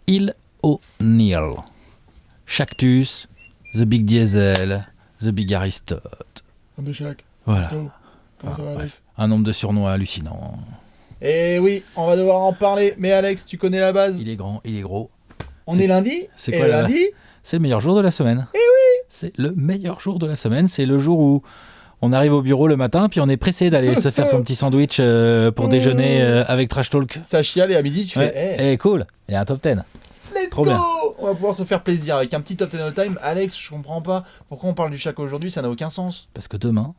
Shaquille O'Neal. Shactus, The Big Diesel, The Big Aristote. Comme de Shaq. Voilà. Comment ça va, Alex? Un nombre de surnoms hallucinant. Eh oui, on va devoir en parler. Mais Alex, tu connais la base. Il est grand, il est gros. On est lundi. C'est et quoi lundi? C'est le meilleur jour de la semaine. Eh oui. C'est le meilleur jour de la semaine. C'est le jour où on arrive au bureau le matin, puis on est pressé d'aller se faire son petit sandwich pour déjeuner avec Trash Talk. Ça chiale et à midi, tu fais cool, il y a un top 10. Let's Trop go bien. On va pouvoir se faire plaisir avec un petit top 10 all time. Alex, je comprends pas pourquoi on parle du Shaq aujourd'hui, ça n'a aucun sens. Parce que demain,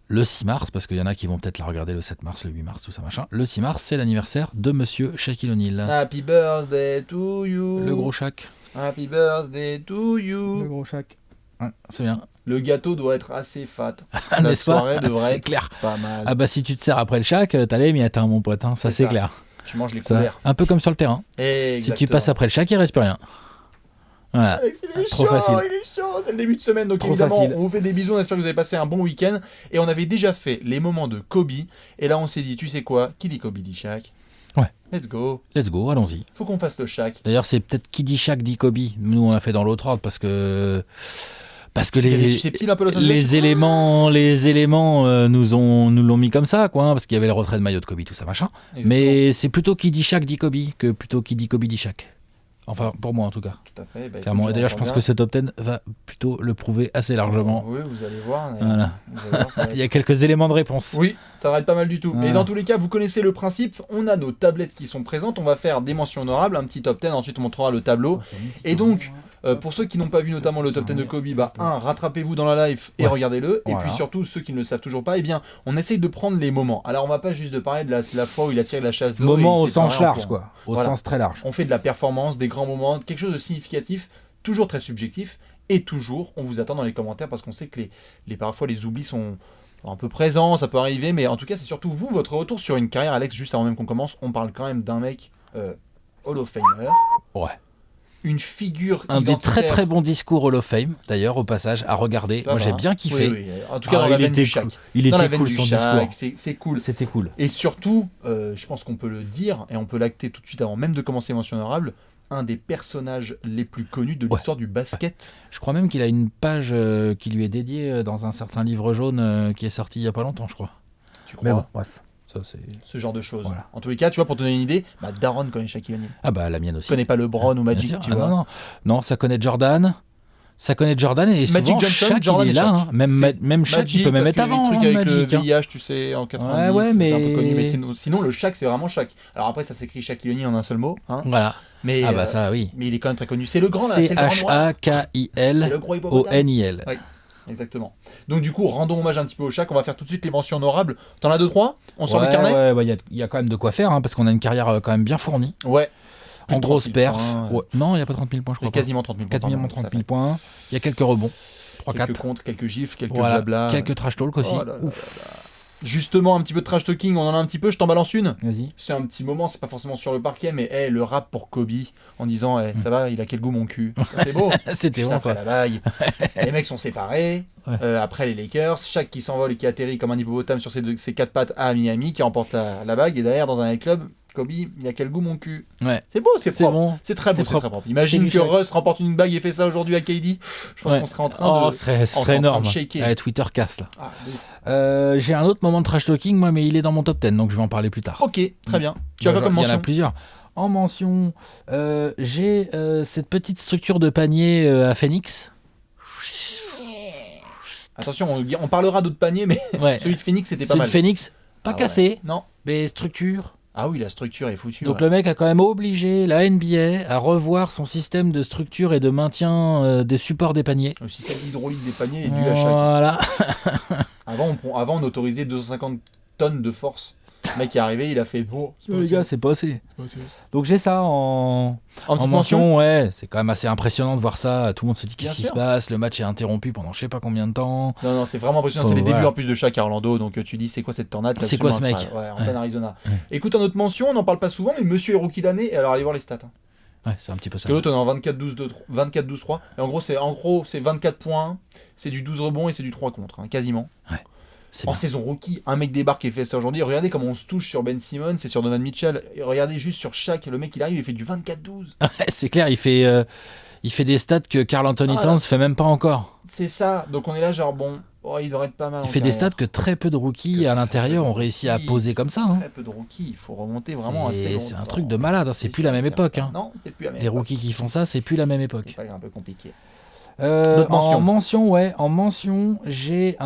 le 6 mars, parce qu'il y en a qui vont peut-être la regarder le 7 mars, le 8 mars, tout ça machin. Le 6 mars, c'est l'anniversaire de Monsieur Shaquille O'Neal. Happy birthday to you. Le gros Shaq. Happy birthday to you. gros Shaq. Ouais, c'est bien. Le gâteau doit être assez fat. La N'est-ce pas? soirée devrait C'est être clair. pas mal. Ah bah si tu te sers après le Shaq, t'as les miettes, hein, mon pote, hein, ça c'est ça. clair. Tu manges les Ça, couverts. un peu comme sur le terrain. Exactement. Si tu passes après le Shaq, il reste plus rien. Voilà. Alex, il est Trop chaud, facile. il est chaud, c'est le début de semaine, donc Trop évidemment, facile. on vous fait des bisous, on espère que vous avez passé un bon week-end, et on avait déjà fait les moments de Kobe, et là on s'est dit, tu sais quoi, qui dit Kobe dit Shaq. Ouais. Let's go, Let's go, allons-y. faut qu'on fasse le Shaq. D'ailleurs, c'est peut-être qui dit Shaq dit Kobe. Nous, on l'a fait dans l'autre ordre parce que Il y a des les susceptibles un peu Los Angeles. les éléments nous l'ont mis comme ça, quoi, hein, parce qu'il y avait le retrait de maillot de Kobe, tout ça machin. Exactement. Mais c'est plutôt qui dit Shaq dit Kobe que plutôt qui dit Kobe dit Shaq. Enfin, pour moi en tout cas. Tout à fait. Bah, Clairement. écoute, Et d'ailleurs, je pense que ce top 10 va plutôt le prouver assez largement. Oui, vous allez voir. Voilà. Vous allez voir, ça va Il y a quelques éléments de réponse. Oui, ça va être pas mal du tout. Voilà. Mais dans tous les cas, vous connaissez le principe. On a nos tablettes qui sont présentes. On va faire des mentions honorables, un petit top 10. Ensuite, on montrera le tableau. Et donc, pour ceux qui n'ont pas vu notamment le top 10 de Kobe, rattrapez-vous dans la live et Ouais. regardez-le. Et Voilà. puis surtout, ceux qui ne le savent toujours pas, eh bien, on essaye de prendre les moments. Alors, on va pas juste de parler de la fois où il a tiré la chasse d'eau. Moment et il au s'est sens barré en large, courant. quoi. Au Voilà. sens très large. On fait de la performance, des grands moments, quelque chose de significatif, toujours très subjectif. Et toujours, on vous attend dans les commentaires parce qu'on sait que parfois les oublis sont un peu présents, ça peut arriver. Mais en tout cas, c'est surtout vous, votre retour sur une carrière. Alex, juste avant même qu'on commence, on parle quand même d'un mec Hall of Famer. Ouais. Une figure Un des identitaire. très très bons discours Hall of Fame, d'ailleurs, au passage, à regarder. Ça Moi, va. j'ai bien kiffé. Oui, oui. En tout cas, dans la il veine était du Shaq. cool. Il Dans la était veine cool du son Shaq, discours. c'est cool. C'était cool. Et surtout, je pense qu'on peut le dire, et on peut l'acter tout de suite avant même de commencer mention honorable, un des personnages les plus connus de l'histoire du basket. Je crois même qu'il a une page qui lui est dédiée dans un certain livre jaune qui est sorti il y a pas longtemps, je crois. Tu crois? Mais bon, bref. Ça, c'est... Ce genre de choses. Voilà. En tous les cas, tu vois, pour te donner une idée, Daron connaît Shaquille O'Neal. Ah bah la mienne Tu aussi. connais pas LeBron ou Bien Magic, sûr. tu Ah vois. non, ça connaît Jordan. Ça connaît Jordan et Magic souvent Johnson, Shaq, Jordan il est et là. Shaq. Hein. Même Shaq, Magic, il peut même parce être qu'il y avait avant. le truc hein, avec Magic, le hein. VIH, tu sais, en 90, Ouais, c'est un peu mais- connu. Mais sinon, le Shaq, c'est vraiment Shaq. Alors après, ça s'écrit Shaquille O'Neal en un seul mot. Hein. Voilà. Mais, Ah bah ça, oui. mais il est quand même très connu. C'est le grand, là. C'est le grand noir. C'est C-H-A-K-I-L le gros hippopotame. O-N-I-L. Oui, exactement. Donc du coup, rendons hommage un petit peu au Shaq. On va faire tout de suite les mentions honorables. T'en as 2-3 On sort le carnet. Ouais, ouais, il y a quand même de quoi faire, hein, parce qu'on a une carrière quand même bien fournie. Ouais. Plus En de grosse 30 000 perf. points, Ouais. Non, il n'y a pas 30 000 points, je crois. quasiment 30 000 points. Quasiment pardon, 30 ça 000 fait. points. Il y a quelques rebonds. Quelques 3-4. contres, quelques gifs, quelques Voilà. blabla. Quelques trash talk aussi. Oh là là Ouf. là là. Justement, un petit peu de trash talking, on en a un petit peu, je t'en balance une. Vas-y. C'est un petit moment, c'est pas forcément sur le parquet, mais le rap pour Kobe, en disant ça va, il a quel goût mon cul. Ça, c'est beau. C'était Juste bon après ça. la bague. Les mecs sont séparés. Ouais. Après les Lakers, Shaq qui s'envole et qui atterrit comme un hippopotame sur ses quatre pattes à Miami, qui remporte la bague. Et derrière, dans un club, Kobe, il a quel goût mon cul. Ouais. C'est beau, c'est C'est propre. bon. C'est très beau, C'est c'est propre. très propre. Imagine C'est que du Shaq. Russ remporte une bague et fait ça aujourd'hui à KD. Je pense Ouais. qu'on serait en train de. Ce serait serait en énorme. train de shaker. Ouais, Twitter casse là. Ah, de ouf. J'ai un autre moment de trash talking, moi, mais il est dans mon top 10, donc je vais en parler plus tard. Ok, très bien. Tu as Moi, quoi comme il y en a mention plusieurs. En mention, j'ai cette petite structure de panier à Phoenix. Attention, on parlera d'autres paniers, mais Ouais. celui de Phoenix, c'était pas Celui mal. de Phoenix, pas Ah ouais. cassé, Non. mais structure. Ah oui, la structure est foutue. Donc ouais. le mec a quand même obligé la NBA à revoir son système de structure et de maintien des supports des paniers. Le système hydraulique des paniers est dû à Shaq. Voilà. Avant, on autorisait 250 tonnes de force. Le mec est arrivé, il a fait oh, c'est pas Les possible, gars, c'est pas assez. c'est pas possible. Donc j'ai ça en petite mention, ouais. C'est quand même assez impressionnant de voir ça. Tout le monde se dit Bien qu'est-ce qui sûr. se passe. Le match est interrompu pendant je sais pas combien de temps. Non, non, c'est vraiment impressionnant. Faut- C'est les débuts voilà. en plus de Shaq à Orlando. Donc tu dis, c'est quoi cette tornade C'est quoi ce mec absolument incroyable. Ouais, en Ouais. plein Arizona. Écoute, en autre mention, on n'en parle pas souvent, mais monsieur est rookie l'année. Et alors, allez voir les stats. Hein. Ouais, c'est un petit peu ça. Parce que l'autre, on est en 24-12-3. Et en gros, c'est 24 points, c'est du 12 rebonds et c'est du 3 contre, hein, quasiment. Ouais. C'est En bien. saison rookie, un mec débarque et fait ça aujourd'hui. Regardez comment on se touche sur Ben Simmons et sur Donovan Mitchell. Et regardez juste sur Shaq, le mec il arrive, il fait du 24-12. C'est clair, il fait des stats que Karl Anthony Towns fait même pas encore. C'est ça. Donc on est là genre bon, il devrait être pas mal. Il fait des stats que très peu de rookies à l'intérieur ont réussi à poser comme ça. Hein. Très peu de rookies, il faut remonter vraiment assez longtemps. C'est un truc de malade, hein. C'est plus la même époque. Hein. Non, c'est plus la même Les époque. rookies qui font ça, c'est plus la même époque. C'est pas un peu compliqué. En mention, j'ai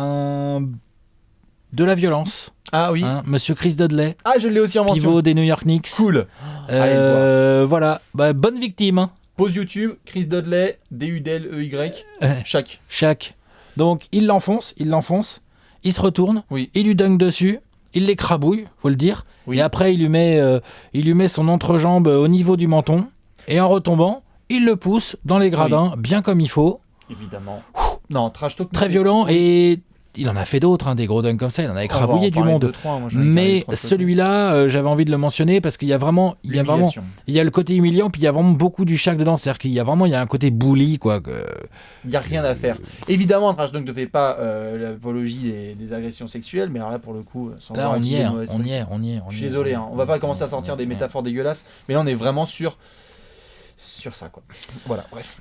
de la violence. Ah oui. Hein, Monsieur Chris Dudley, Ah, je l'ai aussi en mention. pivot des New York Knicks. Cool. Allez le Voilà, bonne victime. Hein. Pause YouTube, Chris Dudley, D-U-D-L-E-Y, Shaq. Shaq. Donc il l'enfonce, il se retourne, Oui. il lui dunk dessus, il l'écrabouille, faut le dire. Oui. Et après il lui met son entrejambe au niveau du menton. Et en retombant, il le pousse dans les gradins, bien comme il faut. Évidemment. Non, trash talk. Très violent. Et il en a fait d'autres, hein, des gros dunks comme ça. Il en a écrabouillé du monde. Mais celui-là, j'avais envie de le mentionner parce qu'il y a vraiment, il y a le côté humiliant, puis il y a vraiment beaucoup du Shaq dedans. C'est-à-dire qu'il y a un côté bully, quoi. Il n'y a rien à faire. Évidemment, un trash talk ne fait pas l'apologie des agressions sexuelles, mais alors là, pour le coup, sans Là, vouloir on y accuser est, de mauvaise foi. Je suis désolé, hein, on va pas commencer à sortir des métaphores dégueulasses, mais là, on est vraiment sur ça, quoi. Voilà, bref.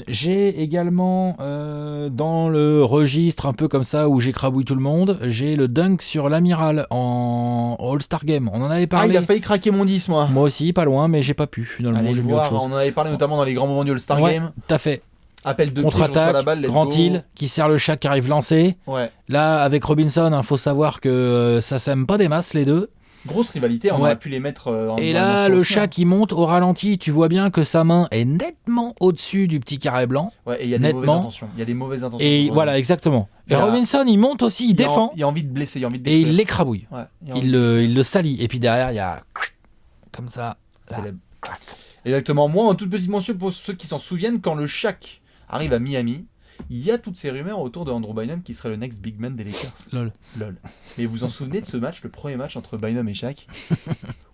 J'ai également dans le registre un peu comme ça où j'écrabouille tout le monde, j'ai le dunk sur l'amiral en All-Star Game. On en avait Ah, parlé. il a failli craquer mon 10, moi. Moi aussi, pas loin, mais j'ai pas pu. Finalement, Allez j'ai le mis autre voir, chose. on en avait parlé notamment dans les grands moments du All-Star Ouais, Game. tout à fait. Appel de pied, je reçois Contre-attaque, la balle, let's Grant go. Hill qui sert le Shaq qui arrive lancé. Ouais. Là, avec Robinson, il faut savoir que ça s'aime pas des masses les deux. Grosse rivalité, on Ouais. aurait pu les mettre en Et dans là, mention le aussi, hein. Shaq, il monte au ralenti. Tu vois bien que sa main est nettement au-dessus du petit carré blanc. Ouais, et il y a des nettement. mauvaises intentions. Il y a des mauvaises intentions. Et voilà, exactement. Et Il y a- Robinson, il monte aussi, il défend. Il a envie de blesser, il a envie de Et il détruire. l'écrabouille. Ouais, Il le salit. Et puis derrière, il y a comme ça. C'est là. la- Exactement. Moi, en toute petite mention pour ceux qui s'en souviennent, quand le Shaq arrive à Miami, il y a toutes ces rumeurs autour de Andrew Bynum qui serait le next big man des Lakers. Lol. Mais vous vous en souvenez de ce match, le premier match entre Bynum et Shaq,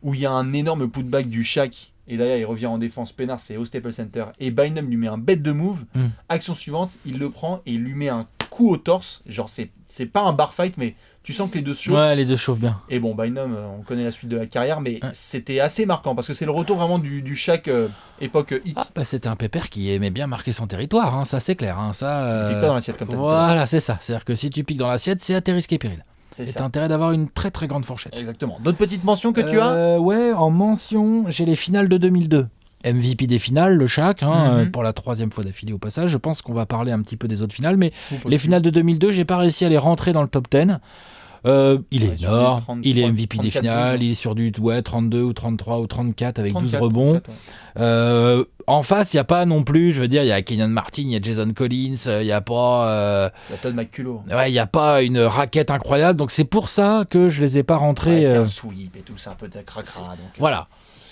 où il y a un énorme putback du Shaq et derrière il revient en défense peinard, c'est au Staples Center et Bynum lui met un bet de move. Action suivante, il le prend et il lui met un coup au torse. Genre c'est pas un bar fight, mais tu sens que les deux se chauffent. Ouais, les deux chauffent bien. Et bon, Bynum, on connaît la suite de la carrière, mais c'était assez marquant parce que c'est le retour vraiment du Shaq époque hit. Ah, bah, c'était un pépère qui aimait bien marquer son territoire, hein, ça c'est clair. Hein, ça, Il pique pas dans l'assiette comme t'as dit. Voilà, c'est ça. C'est-à-dire que si tu piques dans l'assiette, c'est à tes risques et périls. C'est Et ça. t'as intérêt d'avoir une très très grande fourchette. Exactement. D'autres petites mentions que tu as Ouais, en mention, j'ai les finales de 2002. MVP des finales, le Shaq, hein, Mhm. pour la 3e fois d'affilée au passage. Je pense qu'on va parler un petit peu des autres finales, mais les finales de 2002, j'ai pas réussi à les rentrer dans le top 10. Il est Ouais, sur énorme, du 30, il est MVP 34 des finales,12. il est sur du 32 ou 33 ou 34 avec 12 34, rebonds. 34, ouais. En face, il n'y a pas non plus, je veux dire, il y a Kenyon Martin, il y a Jason Collins, il n'y a pas... La Todd McCullough. ouais, il n'y a pas une raquette incroyable, donc c'est pour ça que je les ai pas rentrés. Ouais, c'est un sweep et tout, c'est un peu de cracra. Donc. Voilà,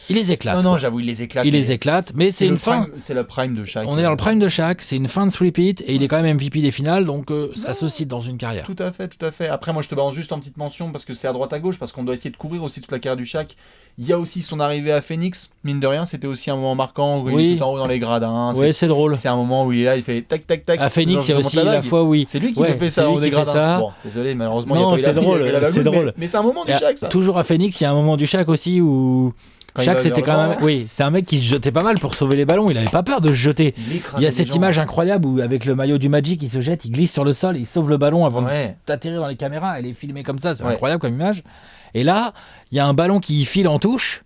il les éclate. Non, quoi. j'avoue, il les éclate. Il les éclate, mais c'est le une fin... prime- C'est le prime de Shaq. On est dans le prime de Shaq, c'est une fin de repeat et il est quand même MVP des finales, donc ça se cite dans une carrière. Tout à fait, tout à fait. Après, moi, je te balance juste en petite mention parce que c'est à droite à gauche, parce qu'on doit essayer de couvrir aussi toute la carrière du Shaq. Il y a aussi son arrivée à Phoenix, mine de rien, c'était aussi un moment marquant où il Oui. est tout en haut dans les gradins. Oui, c'est drôle. C'est un moment où il est là, il fait tac tac tac. À Phoenix, il y a je aussi monte la bague. fois où il... C'est lui qui Ouais, me fait c'est ça lui au qui fait dégradin. ça. Bon, désolé, malheureusement, Non, il n'y a c'est pas eu drôle, la bague, c'est drôle. Mais c'est un moment du Shaq, ça. Toujours à Phoenix, il y a un moment du Shaq aussi où... Quand il Shaq, va c'était vers quand le même... bord, Oui, c'est un mec qui se jetait pas mal pour sauver les ballons, il avait pas peur de se jeter. il écrase Il y a les cette gens. image incroyable où avec le maillot du Magic, il se jette, il glisse sur le sol, il sauve le ballon avant Ouais. d'atterrir dans les caméras, elle est filmée comme ça, c'est Ouais. incroyable comme image. Et là, il y a un ballon qui file en touche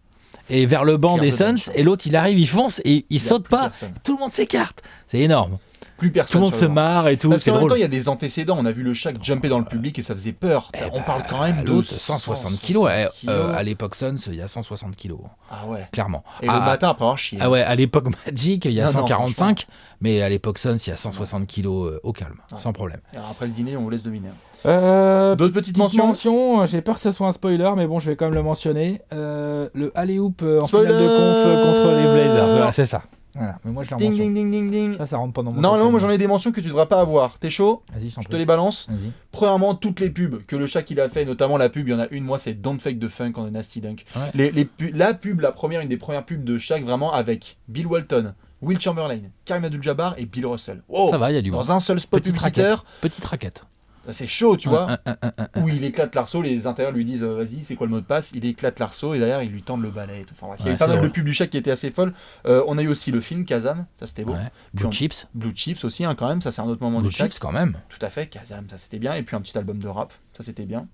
et vers le banc Pierre des de Suns Bench. et l'autre il arrive, il fonce et il Il y a saute plus pas. personne. Tout le monde s'écarte. C'est énorme. Plus Tout personne. le monde sur se le banc. marre et tout, Parce c'est qu'en même temps, drôle. il y a des antécédents. On a vu le Shaq jumper dans le public et ça faisait peur. On parle quand même de L'autre 160 kilos. kilos. À l'époque Suns, il y a 160 kilos, Ah ouais. clairement. Et le matin après avoir chié. Ah ouais, à l'époque Magic, il y a Non, 145, mais à l'époque Suns, il y a 160 kilos au calme, Ouais. sans problème. Et alors, après le dîner, on vous laisse deviner. D'autres petites mentions j'ai peur que ce soit un spoiler, mais bon, je vais quand même le mentionner. Le alley-oop en Spoiler finale de conf contre les Blazers. Voilà, c'est ça. Voilà. Mais moi, je l'ai en Ding mention. ding ding ding ding. Ça rentre pas dans mon Normalement, top moi 10. j'en ai des mentions que tu devras pas avoir. T'es chaud? Vas-y, Je te les balance. Vas-y. Premièrement, toutes les pubs que le Shaq il a fait, notamment la pub, il y en a une, moi c'est Don't Fake the Funk on a Nasty Dunk. Ouais. La pub, la première, une des premières pubs de Shaq vraiment avec Bill Walton, Will Chamberlain, Kareem Abdul-Jabbar et Bill Russell. Oh, Ça va, il y a du bon. dans un seul spot Petite publicitaire. raquette. Petite raquette. C'est chaud, tu vois. Où il éclate l'arceau, les intérieurs lui disent vas-y, c'est quoi le mot de passe? Il éclate l'arceau et derrière ils lui tendent le balai. Et tout. Enfin, il y avait pas mal de pubs du Shaq qui étaient assez folles. On a eu aussi le film Kazam, ça c'était beau. Ouais. Blue Chips. Blue Chips aussi, quand même, ça c'est un autre moment Blue du Shaq. Chips quand même. Tout à fait, Kazam, ça c'était bien. Et puis un petit album de rap, ça c'était bien.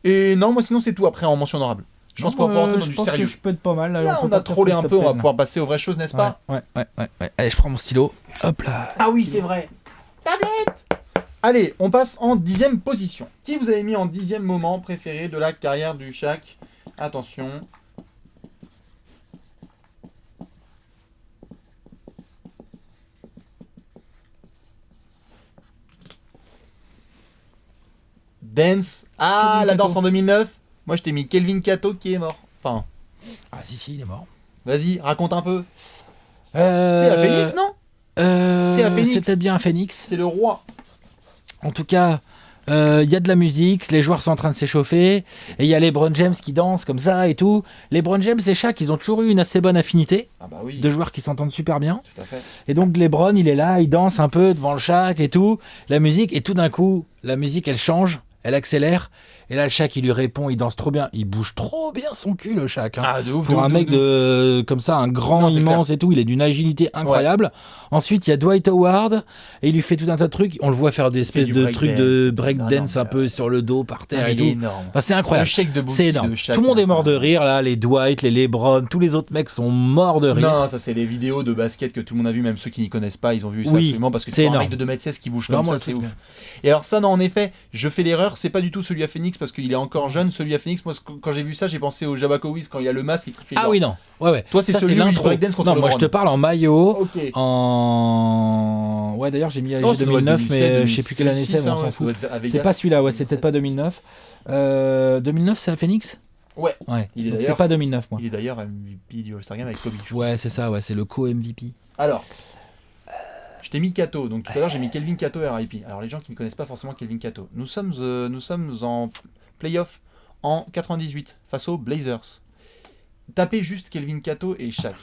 Et non, moi sinon c'est tout après en mention honorable. Je pense qu'on va rentrer dans du sérieux. Je peux être pas mal. Là, on a trollé un peu, on va pouvoir passer aux vraies choses, n'est-ce pas? Ouais. Allez, je prends mon stylo. Hop là. Ah oui, c'est vrai. Tablette. Allez, on passe en 10e position. Qui vous avez mis en 10e moment préféré de la carrière du Shaq? Attention. Dance. Ah, la danse en 2009. Moi, je t'ai mis Kelvin Cato qui est mort. Enfin. Ah si, il est mort. Vas-y, raconte un peu. C'est à Phoenix, non? C'est à Phoenix. C'est peut-être bien un Phoenix. C'est le roi. En tout cas, il y a de la musique, les joueurs sont en train de s'échauffer, et il y a LeBron James qui danse comme ça et tout. LeBron James et Shaq, ils ont toujours eu une assez bonne affinité. Ah bah oui. Deux joueurs qui s'entendent super bien. Tout à fait. Et donc LeBron, il est là, il danse un peu devant le Shaq et tout. La musique, et tout d'un coup, la musique, elle change, elle accélère. Et là, le Shaq, il lui répond, il danse trop bien. Il bouge trop bien son cul, le Shaq. Hein. Ah, de ouf. Pour un mec comme ça, un grand, immense et tout, il est d'une agilité incroyable. Ouais. Ensuite, il y a Dwight Howard, et il lui fait tout un tas de trucs. On le voit faire des espèces de trucs de breakdance un peu sur le dos, par terre et tout. Énorme. Enfin, c'est incroyable. C'est énorme. Tout le monde est mort de rire, là. Les Dwight, les LeBron, tous les autres mecs sont morts de rire. Non, ça, c'est les vidéos de basket que tout le monde a vu, même ceux qui n'y connaissent pas, ils ont vu ça absolument, parce que c'est un mec de 2m16 qui bouge comme ça, c'est ouf. Et alors, ça, non, en effet, je fais l'erreur, c'est pas du tout celui à Phoenix, parce qu'il est encore jeune. Celui à Phoenix, moi quand j'ai vu ça, j'ai pensé au Jabba Cowboys quand il y a le masque et qui fait. Ah oui, non. Ouais. Toi, c'est celui où il breakdance contre Non, moi je te parle en maillot. Okay. Ouais, d'ailleurs, j'ai mis 2009, mais je sais plus quelle année c'est, on s'en fout. C'est pas celui-là, ouais, c'est peut-être pas 2009. 2009, c'est à Phoenix? Ouais. C'est pas 2009, moi. Il est d'ailleurs MVP du All-Star Game avec Kobe. Ouais, c'est ça, ouais, c'est le co-MVP. Alors. Je t'ai mis Cato, donc tout à l'heure j'ai mis Kelvin Cato RIP. Alors les gens qui ne connaissent pas forcément Kelvin Cato, nous sommes en playoff en 98 face aux Blazers. Tapez juste Kelvin Cato et Shaq.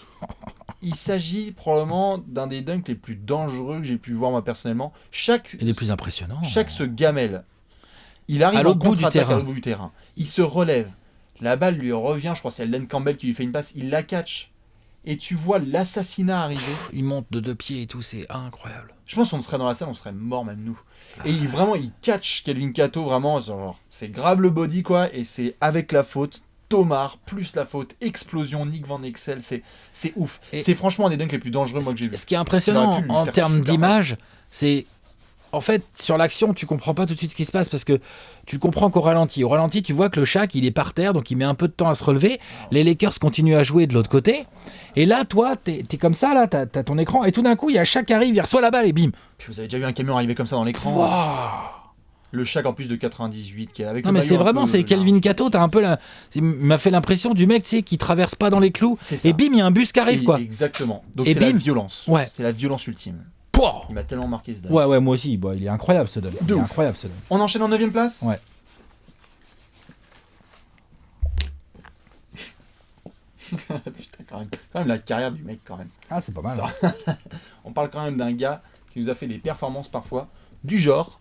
Il s'agit probablement d'un des dunks les plus dangereux que j'ai pu voir moi personnellement. Et les plus impressionnants. Shaq se gamelle. Il arrive en contre-attaque à l'autre bout du terrain. Il se relève. La balle lui revient, je crois que c'est Alden Campbell qui lui fait une passe. Il la catch. Et tu vois l'assassinat arriver. Il monte de 2 pieds et tout, c'est incroyable. Je pense qu'on serait dans la salle, on serait mort même nous. Et il catch Kelvin Cato vraiment, genre, c'est grave le body quoi, et c'est avec la faute, Tomar plus la faute, explosion, Nick Van Exel, c'est ouf. Et c'est franchement un des dunks les plus dangereux moi que j'ai vu. Ce qui est impressionnant en termes d'image, c'est... En fait, sur l'action, tu comprends pas tout de suite ce qui se passe parce que tu le comprends qu'au ralenti. Au ralenti, tu vois que le Shaq, il est par terre, donc il met un peu de temps à se relever. Les Lakers continuent à jouer de l'autre côté. Et là, toi, t'es comme ça, là, t'as ton écran, et tout d'un coup, il y a Shaq qui arrive, il reçoit la balle et bim. Puis vous avez déjà vu un camion arriver comme ça dans l'écran. Wow. Le Shaq en plus de 98 qui est avec. Non mais c'est vraiment, c'est Kelvin Cato, t'as un peu il m'a fait l'impression du mec, tu sais, qui traverse pas dans les clous. Et bim, il y a un bus qui arrive, quoi. Exactement. Donc c'est la violence. Ouais. C'est la violence ultime. Il m'a tellement marqué ce dunk. Ouais, moi aussi. Il est incroyable ce dunk. On enchaîne en 9ème place. Ouais. Putain, quand même la carrière du mec, quand même. Ah, c'est pas mal. On parle quand même d'un gars qui nous a fait des performances parfois du genre.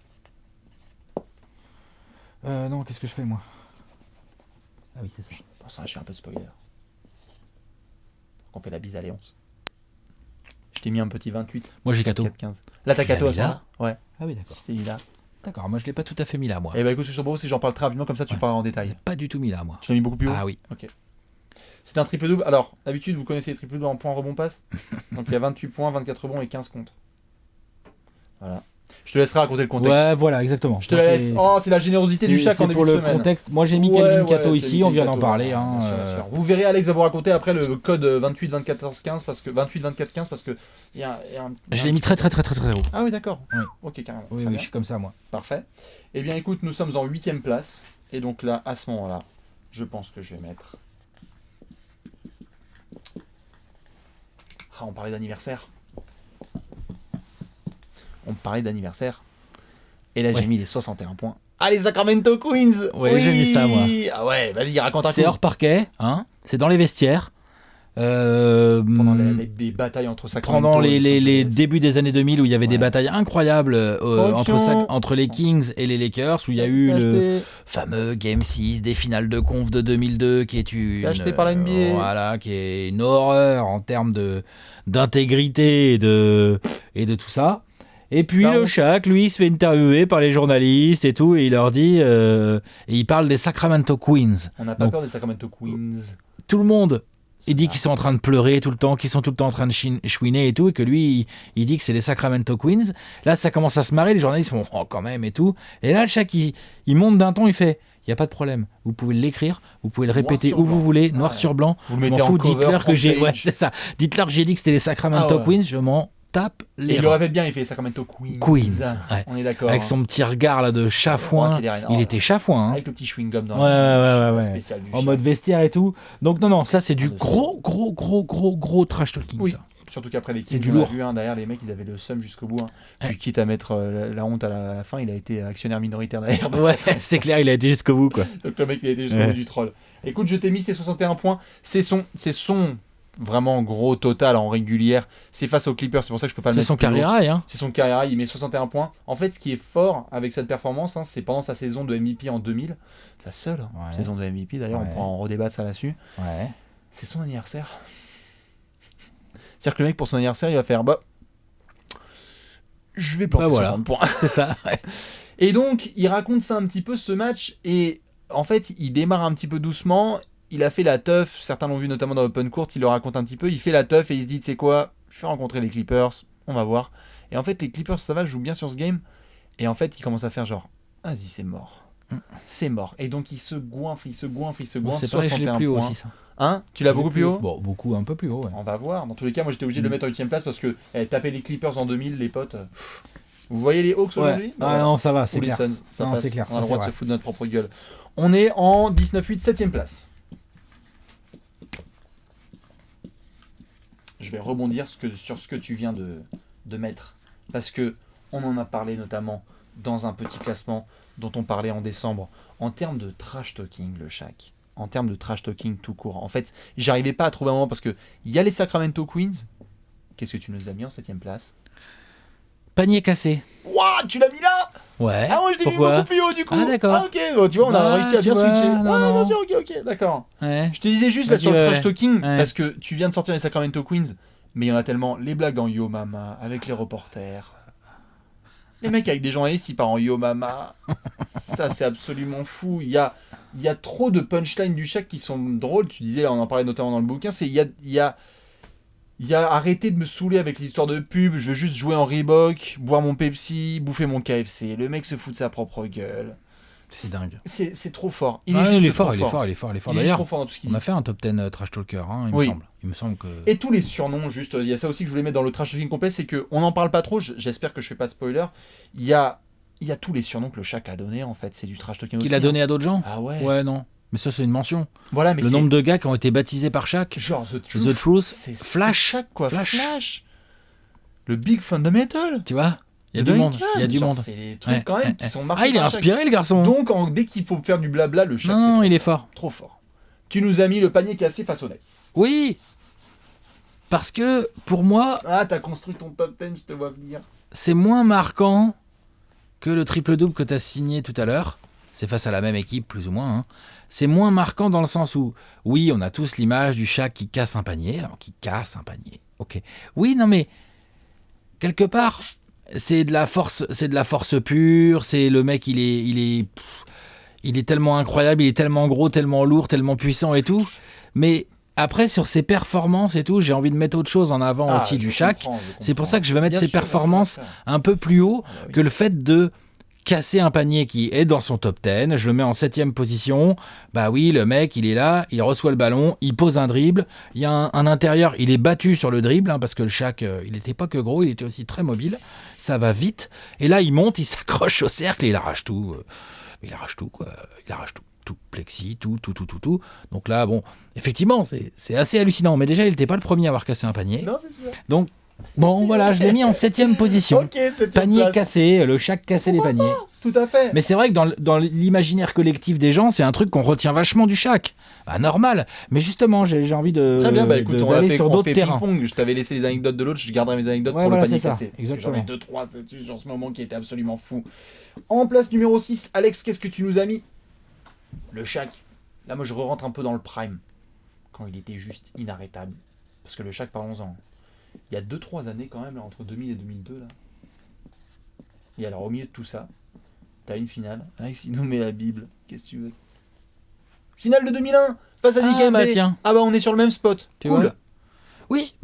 Non, qu'est-ce que je fais, moi? Ah oui, c'est ça. Pour ça, je suis un peu de spoiler. On fait la bise à Léonce. Je t'ai mis un petit 28. Moi j'ai Cato. 4-15. Là t'as Cato à ce moment-là. Ouais. Ah oui, d'accord. Je t'ai mis là. D'accord, moi je l'ai pas tout à fait mis là, moi. Et bah écoute, ce que je te propose, c'est que j'en parle très rapidement, comme ça tu parles en détail. Pas du tout mis là, moi. Tu l'as mis beaucoup plus haut. Ah oui. Ok. C'est un triple-double. Alors, d'habitude, vous connaissez les triple-doubles en points rebond passe. Donc il y a 28 points, 24 rebonds et 15 comptes. Voilà. Je te laisserai raconter le contexte. Ouais, voilà, exactement. Je te laisse. Oh, c'est la générosité du Shaq en début de semaine. Pour le contexte, moi j'ai mis Kelvin Cato ici, on vient d'en parler. Bien sûr. Vous verrez, Alex va vous raconter après le code 28 24 15 parce que il y a un. Je l'ai mis très haut. Ah oui, d'accord. Oui. Ok, carrément. Oui, je suis comme ça, moi. Parfait. Eh bien, écoute, nous sommes en 8ème place. Et donc là, à ce moment-là, je pense que je vais mettre. Ah, on parlait d'anniversaire. Et là, j'ai mis les 61 points. Ah, les Sacramento Queens. Oui, j'ai mis ça, moi. Ah ouais, vas-y, raconte un coup. C'est hors parquet, hein. C'est dans les vestiaires. Pendant les batailles entre Sacramento. Pendant les débuts des années 2000 où il y avait des batailles incroyables entre les Kings et les Lakers, où il y a eu le fameux Game 6 des finales de conf de 2002 qui est acheté par la NBA. Voilà, qui est une horreur en termes d'intégrité et de tout ça. Et puis le Shaq, lui, il se fait interviewer par les journalistes et tout, et il leur dit, et il parle des Sacramento Queens. On n'a pas peur des Sacramento Queens. Tout le monde, il dit qu'ils sont en train de pleurer tout le temps, qu'ils sont tout le temps en train de chouiner et tout, et que lui, il dit que c'est les Sacramento Queens. Là, ça commence à se marrer, les journalistes font quand même et tout. Et là, le Shaq, il monte d'un ton, il fait. Il n'y a pas de problème. Vous pouvez l'écrire, vous pouvez le répéter où vous voulez, noir sur blanc. Vous le mettez en cover, dites-leur que j'ai, c'est ça. Dites-leur que j'ai dit que c'était les Sacramento Queens. Je m'en tape les. Et il le répète bien. Il fait Sacramento Queens. Ouais. On est d'accord. Avec son petit regard là de chafouin. Il était chafouin. Avec le petit chewing gum dans le spécial du en mode vestiaire et tout. Donc non, ça c'est du gros trash talking. Oui. Ça. Surtout qu'après les Kings, on a vu derrière les mecs, ils avaient le seum jusqu'au bout. Puis quitte à mettre la honte à la fin, il a été actionnaire minoritaire derrière. Ouais, c'est clair, il a été jusqu'au bout quoi. Donc le mec, il a été jusqu'au bout du troll. Écoute, je t'ai mis ses 61 points. C'est son vraiment gros total en régulière. C'est face aux Clippers, c'est pour ça que je peux pas le mettre. C'est son carrière high. C'est son carrière high, il met 61 points. En fait, ce qui est fort avec cette performance, c'est pendant sa saison de MVP en 2000, sa seule saison de MVP d'ailleurs, on pourra en redébattre ça là-dessus. Ouais. C'est son anniversaire. C'est-à-dire que le mec, pour son anniversaire, il va faire je vais planter 60 points. C'est ça. Ouais. Et donc, il raconte ça un petit peu, ce match. Et en fait, il démarre un petit peu doucement. Il a fait la teuf. Certains l'ont vu notamment dans Open Court. Il le raconte un petit peu. Il fait la teuf et il se dit, tu sais quoi, je vais rencontrer les Clippers. On va voir. Et en fait, les Clippers, ça va, jouent bien sur ce game. Et en fait, il commence à faire genre, vas-y, c'est mort. C'est mort. Et donc, il se goinfre. C'est 61 plus haut points. aussi, ça. Hein, tu l'as beaucoup plus haut ? Bon, beaucoup, un peu plus haut. Ouais. On va voir. Dans tous les cas, moi j'étais obligé de le mettre en 8ème place parce que taper les Clippers en 2000, les potes. Vous voyez les Hawks aujourd'hui ? Non, ça va, c'est clair. Suns, ça passe. C'est clair. On a le droit de se foutre de notre propre gueule. On est en 19-8, 7ème place. Je vais rebondir sur ce que tu viens de mettre. Parce que on en a parlé notamment dans un petit classement dont on parlait en décembre. En termes de trash talking, le Shaq. En termes de trash talking tout court. En fait, j'arrivais pas à trouver un moment parce que il y a les Sacramento Queens. Qu'est-ce que tu nous as mis en 7ème place ? Panier cassé. Waouh, tu l'as mis là ? Ouais. Ah ouais, je l'ai mis beaucoup plus haut du coup. Ah d'accord. Ah ok, bon, tu vois, on a réussi à bien switcher. Bien sûr, ok, d'accord. Ouais. Je te disais juste là sur le trash talking parce que tu viens de sortir les Sacramento Queens, mais il y en a tellement. Les blagues en Yo Mama avec les reporters. Les mecs avec des journalistes, ils partent en Yo Mama. Ça, c'est absolument fou. Il y a trop de punchlines du Shaq qui sont drôles. Tu disais, là, on en parlait notamment dans le bouquin, c'est il y a arrêté de me saouler avec les histoires de pub, je veux juste jouer en Reebok, boire mon Pepsi, bouffer mon KFC. Le mec se fout de sa propre gueule. C'est dingue. C'est trop fort. Il est fort. D'ailleurs, fort dans tout ce qu'il dit. On a fait un top 10 trash talker, il me semble que... Et tous les surnoms, juste, il y a ça aussi que je voulais mettre dans le trash talking complet, c'est qu'on n'en parle pas trop, j'espère que je fais pas de spoiler. Il y a tous les surnoms que le Shaq a donné en fait, c'est du trash talking aussi. Qu'il a donné à d'autres gens ? Ah ouais. Ouais, non. Mais ça, c'est une mention. Voilà, mais le nombre de gars qui ont été baptisés par Shaq. Genre The Truth. Flash. Shaq, quoi. Flash. Le Big Fundamental. Tu vois ? Il y a du monde. C'est des trucs quand même qui sont marqués. Ah, il est inspiré, le garçon. Donc, dès qu'il faut faire du blabla, le Shaq. Non, il est fort. Trop fort. Tu nous as mis le panier cassé face aux Nets. Oui. Parce que, pour moi... Ah, t'as construit ton top 10, je te vois venir. C'est moins marquant que le triple-double que t'as signé tout à l'heure. C'est face à la même équipe, plus ou moins. C'est moins marquant dans le sens où, oui, on a tous l'image du Shaq qui casse un panier. Alors, qui casse un panier. Ok. Oui, non, mais... Quelque part... C'est de la force pure, c'est le mec, il est tellement incroyable, il est tellement gros, tellement lourd, tellement puissant et tout. Mais après, sur ses performances et tout, j'ai envie de mettre autre chose en avant aussi du Shaq. C'est pour ça que je vais mettre ses performances un peu plus haut que le fait de casser un panier qui est dans son top 10. Je le mets en 7ème position. Bah oui, le mec, il est là, il reçoit le ballon, il pose un dribble. Il y a un intérieur, il est battu sur le dribble, parce que le Shaq, il n'était pas que gros, il était aussi très mobile. Ça va vite. Et là, il monte, il s'accroche au cercle et il arrache tout. Il arrache tout, quoi. Il arrache tout. Tout, plexi, tout. Donc là, bon, effectivement, c'est assez hallucinant. Mais déjà, il n'était pas le premier à avoir cassé un panier. Non, c'est sûr. Donc, bon, voilà, je l'ai mis en 7ème position. Ok, 7ème panier place. cassé, le Shaq cassé les paniers. Tout à fait. Mais c'est vrai que dans l'imaginaire collectif des gens, c'est un truc qu'on retient vachement du Shaq. Bah, normal. Mais justement, j'ai envie Très bien, écoute, d'aller sur d'autres terrains. Ping-pong. Je t'avais laissé les anecdotes de l'autre, je garderai mes anecdotes pour le panier cassé. Exactement. J'en ai 2-3 sur ce moment qui était absolument fou. En place numéro 6, Alex, qu'est-ce que tu nous as mis? Le Shaq. Là, moi, je re-rentre un peu dans le prime. Quand il était juste inarrêtable. Parce que le Shaq, parlons-en. Il y a 2-3 années quand même, là, entre 2000 et 2002. Là. Et alors, au milieu de tout ça, t'as une finale. Alex, il nous met la Bible. Qu'est-ce que tu veux? Finale de 2001 face à Dikembe. Bah tiens. Ah bah on est sur le même spot. Cool. Oui,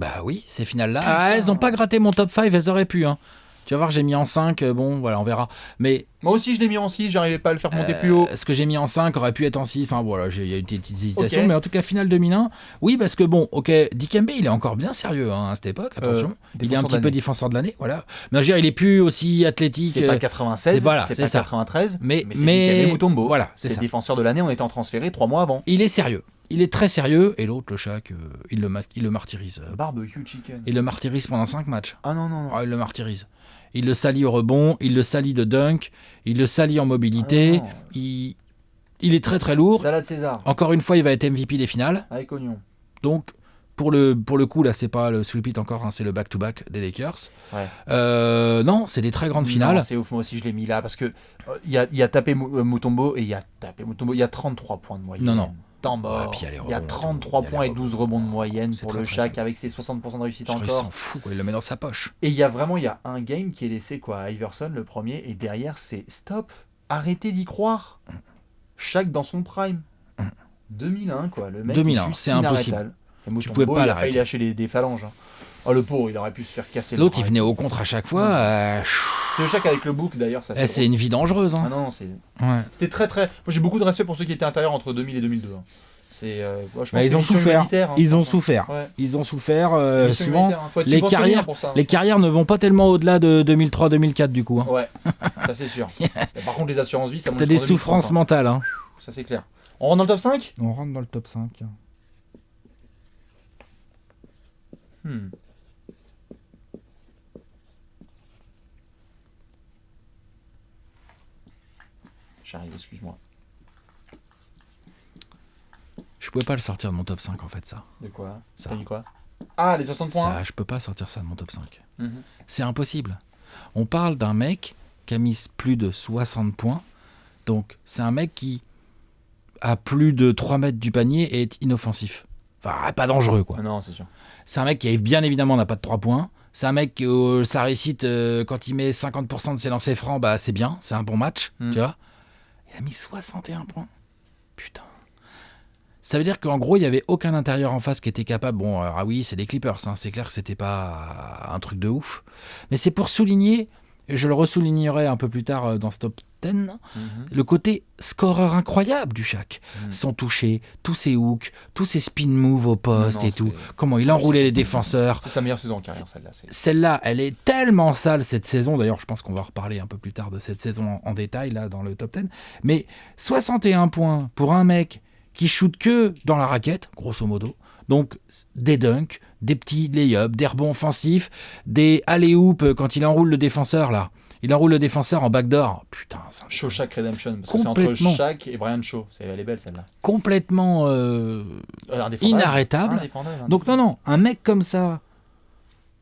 ces finales-là. Elles ont pas gratté mon top 5, elles auraient pu. Hein. Tu vas voir, j'ai mis en 5, bon, voilà, on verra. Mais moi aussi, je l'ai mis en 6, j'arrivais pas à le faire monter plus haut. Ce que j'ai mis en 5 aurait pu être en 6, enfin voilà, il y a eu des petites hésitations, mais en tout cas, finale 2001, oui, parce que bon, ok, Dikembe, il est encore bien sérieux à cette époque, attention. Il est un petit peu défenseur de l'année, voilà. Mais je veux dire, il est plus aussi athlétique. C'est pas 96, c'est pas 93, mais c'est Dikembe Mutombo. Voilà, c'est défenseur de l'année, on était en transféré 3 mois avant. Il est sérieux. Il est très sérieux, et l'autre, le Shaq, il le martyrise. Barbecue chicken. Il le martyrise pendant 5 matchs. Ah non. Il le martyrise. Il le salit au rebond, il le salit de dunk, il le salit en mobilité. Il est très très lourd. Salade César. Encore une fois, il va être MVP des finales. Avec oignon. Donc, pour le coup, là, c'est pas le sweep it encore, c'est le back-to-back des Lakers. Ouais. Non, c'est des très grandes finales. C'est ouf, moi aussi je l'ai mis là, parce que il y a tapé Mutombo et il y a 33 points de moyenne. Non. Temps mort. Il y a 33 points et 12 rebonds de moyenne pour le Shaq avec ses 60% de réussite encore. Il s'en fout, il le met dans sa poche. Et il y a un game qui est laissé à Iverson, le premier, et derrière c'est stop, arrêtez d'y croire. Shaq dans son prime. 2001 quoi, le mec 2001, c'est impossible. Et Mutombo, il a failli lâcher des phalanges. Oh le pauvre, il aurait pu se faire casser. L'autre il venait au contre à chaque fois. C'est le Shaq avec le bouc d'ailleurs, ça. C'est une vie dangereuse. Ah non, c'était très très. Moi j'ai beaucoup de respect pour ceux qui étaient intérieurs entre 2000 et 2002. Je pense ils ont souffert. Ils ont souffert. Souvent, les carrières ne vont pas tellement au-delà de 2003-2004 du coup. Hein. Ouais, ça c'est sûr. Par contre, les assurances vie, ça monte. T'as des souffrances mentales. Hein. Ça c'est clair. On rentre dans le top 5 ? On rentre dans le top 5. J'arrive, excuse-moi. Je pouvais pas le sortir de mon top 5 en fait, ça. De quoi ? Ça. T'as mis quoi ? Ah, les 60 points. Ça, je peux pas sortir ça de mon top 5. C'est impossible. On parle d'un mec qui a mis plus de 60 points. Donc, c'est un mec qui a plus de 3 mètres du panier et est inoffensif. Enfin, pas dangereux, quoi. Non, c'est sûr. C'est un mec qui, bien évidemment, n'a pas de 3 points. C'est un mec qui, sa réussite, quand il met 50% de ses lancers francs, bah, c'est bien. C'est un bon match, tu vois. Il a mis 61 points. Putain. Ça veut dire qu'en gros, il n'y avait aucun intérieur en face qui était capable. Bon, alors, oui, c'est des Clippers, hein, c'est clair que c'était pas un truc de ouf. Mais c'est pour souligner, et je le ressoulignerai un peu plus tard dans ce top 10, le côté scoreur incroyable du Shaq. Son toucher, tous ses hooks, tous ses spin moves au poste tout. Comment il enroulait les défenseurs. C'est sa meilleure saison en carrière, celle-là. Celle-là, elle est tellement sale cette saison. D'ailleurs, je pense qu'on va reparler un peu plus tard de cette saison en détail, là, dans le top 10. Mais 61 points pour un mec qui shoot que dans la raquette, grosso modo. Donc, des dunks, des petits lay-ups, des rebonds offensifs, des alley-oops quand il enroule le défenseur, là. Il enroule le défenseur en backdoor. Putain, ça... Shaw Shaq Redemption. Parce que c'est entre Shaq et Brian Shaw. Elle est belle, celle-là. Complètement inarrêtable. Donc, non, un mec comme ça...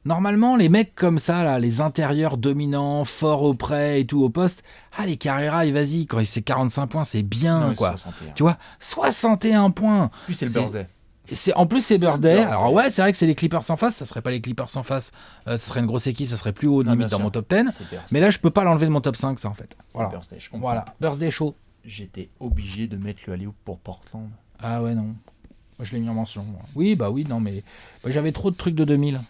Normalement, les mecs comme ça, là, les intérieurs dominants, forts au près et tout au poste, les Carrera, vas-y, quand c'est 45 points, c'est bien, non, quoi. 61. Tu vois, 61 points. Puis c'est le birthday. En plus, c'est birthday. Alors ouais, c'est vrai que c'est les Clippers en face. Ça serait pas les Clippers en face. Ça serait une grosse équipe. Ça serait plus haut limite dans mon top 10. Mais là, je peux pas l'enlever de mon top 5, ça en fait. Voilà. Birthday, je comprends. Voilà. Birthday show. J'étais obligé de mettre le alley-oop pour Portland. Ah ouais, non. Moi, je l'ai mis en mention. Moi. Oui, non, mais j'avais trop de trucs de 2000.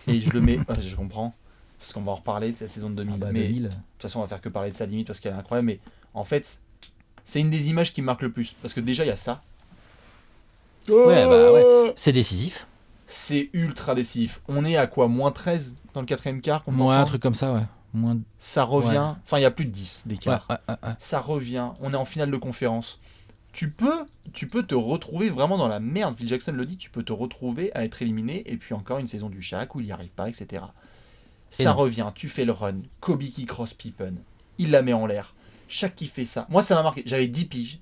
Et je le mets, je comprends, parce qu'on va en reparler de cette saison de 2000. Mais 2000. De toute façon, on va faire que parler de sa limite parce qu'elle est incroyable. Mais en fait, c'est une des images qui me marque le plus. Parce que déjà, il y a ça. Ouais. C'est décisif. C'est ultra décisif. On est à quoi ? Moins 13 dans le 4ème quart ? Ouais, un truc comme ça, ouais. Ça revient. Ouais. Enfin, il y a plus de 10 d'écart. Ouais. Ça revient. On est en finale de conférence. Tu peux te retrouver vraiment dans la merde. Phil Jackson le dit, tu peux te retrouver à être éliminé et puis encore une saison du Shaq où il n'y arrive pas, etc. Ça revient, tu fais le run. Kobe qui cross Pippen, il la met en l'air. Shaq qui fait ça. Moi, ça m'a marqué. J'avais 10 piges.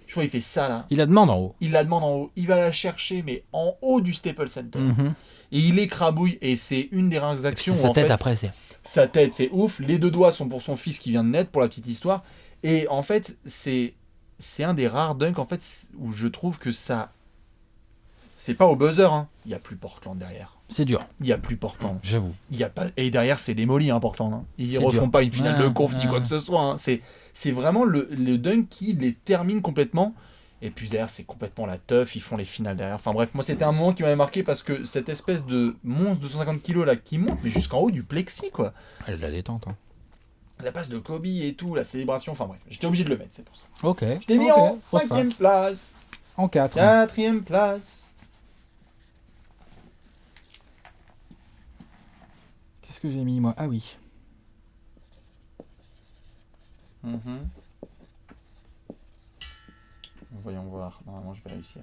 Je vois, il fait ça là. Il la demande en haut. Il la demande en haut. Il va la chercher, mais en haut du Staples Center. Et il écrabouille. Et c'est une des rares actions où sa en tête fait, après, c'est. Sa tête, c'est ouf. Les 2 doigts sont pour son fils qui vient de naître, pour la petite histoire. Et en fait, c'est un des rares dunks en fait où je trouve que ça. C'est pas au buzzer, hein. Il n'y a plus Portland derrière. C'est dur. Il n'y a plus Portland. J'avoue. Il y a pas... Et derrière, c'est démoli, hein, Portland. Hein. Ils C'est refont dur. pas une finale de conf ni quoi que ce soit. Hein. C'est vraiment le dunk qui les termine complètement. Et puis derrière, c'est complètement la teuf. Ils font les finales derrière. Enfin bref, moi, c'était un moment qui m'avait marqué parce que cette espèce de monstre de 150 kg là qui monte, mais jusqu'en haut du plexi, quoi. Elle a de la détente. Hein. La passe de Kobe et tout, la célébration. Enfin bref, j'étais obligé de le mettre, c'est pour ça. Ok. Je l'ai mis en 5e place. En 4. 4e place. Qu'est-ce que j'ai mis moi? Ah oui. Voyons voir. Normalement, je vais réussir.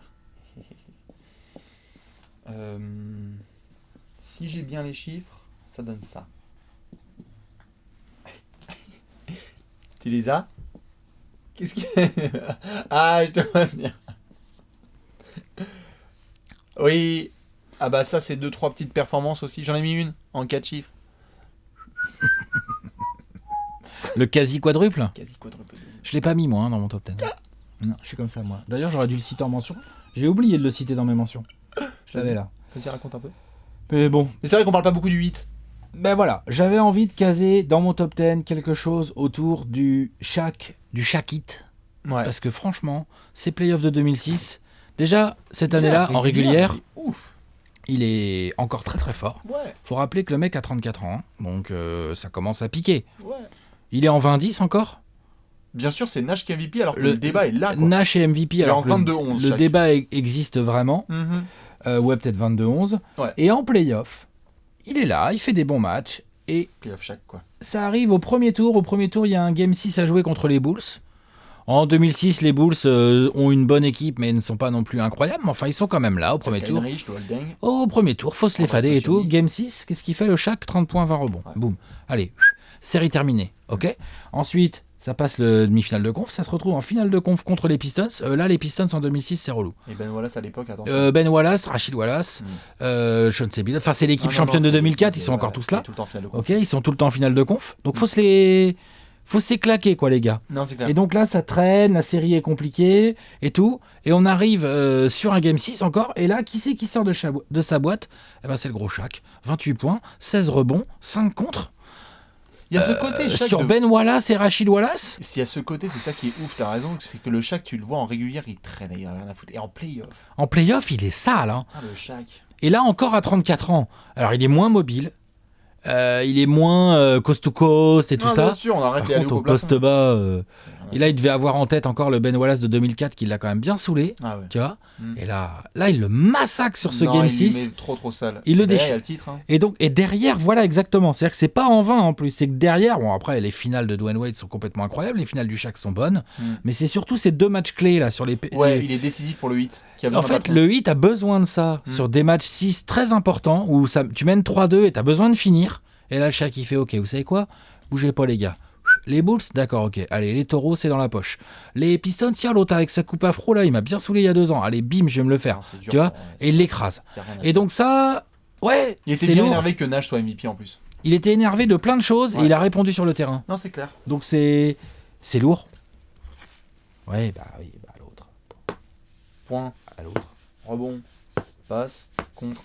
Si j'ai bien les chiffres, ça donne ça. Tu les as? Qu'est-ce qu'il y a? Ah, je te vois venir. Oui. Ah bah ça, c'est 2-3 petites performances aussi. J'en ai mis une en 4 chiffres. Le quasi quadruple. Quasi quadruple. Je l'ai pas mis moi dans mon top 10. Non, je suis comme ça moi. D'ailleurs, j'aurais dû le citer en mention. J'ai oublié de le citer dans mes mentions. Je l'avais là. Vas-y, raconte un peu. Mais bon. Mais c'est vrai qu'on parle pas beaucoup du 8. Ben voilà, j'avais envie de caser dans mon top 10 quelque chose autour du Shaq It. Ouais. Parce que franchement, ces playoffs de 2006, déjà cette année-là, en régulière, ouf. Il est encore très très fort. Ouais. Faut rappeler que le mec a 34 ans, hein, donc ça commence à piquer. Ouais. Il est en 20-10 encore. Bien sûr, c'est Nash qui est MVP alors que le débat est là. Quoi. Nash est MVP il alors est en 22-11. Le débat existe vraiment. Ouais, peut-être 22-11. Ouais. Et en playoff, il est là, il fait des bons matchs. Et playoff Shaq, quoi. Ça arrive au premier tour. Au premier tour, il y a un Game 6 à jouer contre les Bulls. En 2006, les Bulls ont une bonne équipe, mais ne sont pas non plus incroyables. Mais enfin, ils sont quand même là au premier tour. Au premier tour, faut se les fader et tout. Game 6, qu'est-ce qu'il fait le Shaq? 30 points, 20 rebonds. Ouais. Boum. Allez, série terminée. Ok. Ensuite, ça passe le demi-finale de conf. Ça se retrouve en finale de conf contre les Pistons. Là, les Pistons en 2006, c'est relou. Et Ben Wallace à l'époque, attention. Ben Wallace, Rachid Wallace, Sean Sebill. Enfin, c'est l'équipe championne de 2004. Ils sont encore tous là. Ok, ils sont tout le temps en finale de conf. Donc, faut s'éclaquer, quoi, les gars. Non, c'est clair. Et donc là, ça traîne, la série est compliquée et tout. Et on arrive sur un Game 6 encore. Et là, qui c'est qui sort de sa boîte? Eh ben, c'est le gros Shaq. 28 points, 16 rebonds, 5 contre. Il y a ce côté sur Ben Wallace et Rachid Wallace. S'il y a ce côté, c'est ça qui est ouf, t'as raison. C'est que le Shaq, tu le vois en régulière, il traîne, il a rien à foutre. Et en playoff. En playoff, il est sale. Hein. Ah, le Shaq. Et là, encore à 34 ans. Alors, il est moins mobile. Il est moins coast to coast et tout ça. Bien sûr, on arrête Par contre, au poste bas. Et là, il devait avoir en tête encore le Ben Wallace de 2004 qui l'a quand même bien saoulé. Ah ouais. Tu vois. Et là, il le massacre sur ce Game 6. Il est trop sale. Il le déchire. Il y a le titre. Hein. Et derrière, voilà exactement. C'est-à-dire que c'est pas en vain en plus. C'est que derrière, bon, après, les finales de Dwayne Wade sont complètement incroyables. Les finales du Shaq sont bonnes. Mais c'est surtout ces 2 matchs clés là sur les. Ouais, il est décisif pour le 8. En fait, le 8 a besoin de ça sur des matchs 6 très importants où tu mènes 3-2 et tu as besoin de finir. Et là, le Shaq, il fait OK, vous savez quoi? Bougez pas, les gars. Les Bulls, d'accord, OK. Allez, les Taureaux, c'est dans la poche. Les Pistons, tiens, l'autre avec sa coupe afro, là, il m'a bien saoulé il y a 2 ans. Allez, bim, je vais me le faire. Non, dur, tu vois? Et il l'écrase. Et donc, ça, ouais. Il était bien énervé que Nash soit MVP en plus. Il était énervé de plein de choses et il a répondu sur le terrain. Non, c'est clair. Donc, c'est lourd. Ouais, bah oui, bah l'autre. Point. À l'autre. Rebond. Passe. Contre.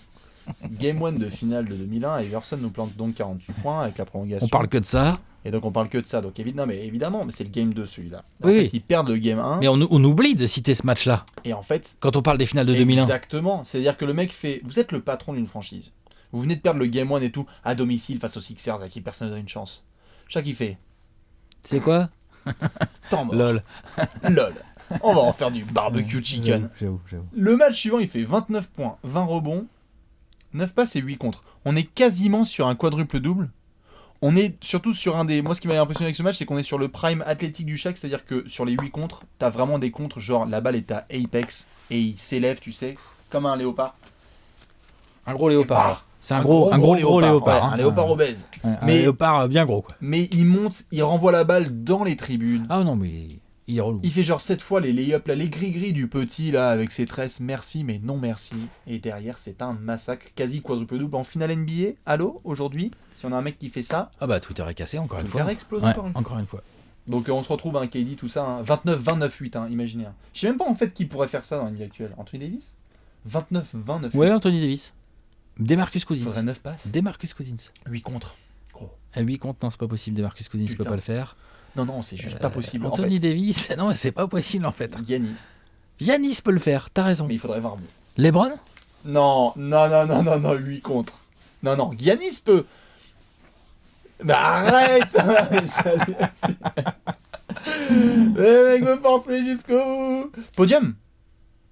Game 1 de finale de 2001, Iverson nous plante donc 48 points avec la prolongation. On parle que de ça. Et donc on parle que de ça. Donc évidemment, mais c'est le Game 2 celui-là. En oui. fait, ils perdent le Game 1. Mais on oublie de citer ce match-là. Et en fait... Quand on parle des finales de 2001. Exactement. C'est-à-dire que le mec fait... Vous êtes le patron d'une franchise. Vous venez de perdre le Game 1 et tout, à domicile face aux Sixers, à qui personne ne donne une chance. Chaque il fait... C'est quoi? Temps mort. Lol. Lol. On va en faire du barbecue chicken. J'avoue. Le match suivant, il fait 29 points, 20 rebonds, 9 passes et 8 contre. On est quasiment sur un quadruple-double. On est surtout sur un des... Moi, ce qui m'avait impressionné avec ce match, c'est qu'on est sur le prime athlétique du Shaq, c'est-à-dire que sur les 8 contres, t'as vraiment des contres, genre la balle est à apex, et il s'élève, tu sais, comme un léopard. Un gros léopard. C'est un gros léopard. Ouais, un léopard obèse. Un léopard bien gros, quoi. Mais il monte, il renvoie la balle dans les tribunes. Ah non, mais il est relou. Il fait genre 7 fois les lay-up, là, les gris-gris du petit, là, avec ses tresses. Merci, mais non merci. Et derrière, c'est un massacre quasi quadruple-double en finale NBA. Allô, aujourd'hui, si on a un mec qui fait ça... Ah bah, Twitter est cassé, encore une fois. Twitter explose encore une fois. Donc on se retrouve à un KD, tout ça, hein. 29-29-8, imaginez. Je sais même pas en fait qui pourrait faire ça dans l'NBA actuelle. Anthony Davis 29-29-8. Ouais, Anthony Davis. DeMarcus Cousins. Faudrait 9 passes. DeMarcus Cousins. 8 contre. Gros. À 8 contre, non, c'est pas possible. DeMarcus Cousins peut pas le faire. Non, c'est juste pas possible. Anthony en fait. Davis, non, c'est pas possible en fait. Giannis peut le faire, t'as raison. Mais il faudrait voir. LeBron Non, 8 contre. Non, Giannis peut. Bah arrête. Le mec me forcer jusqu'au bout. Podium.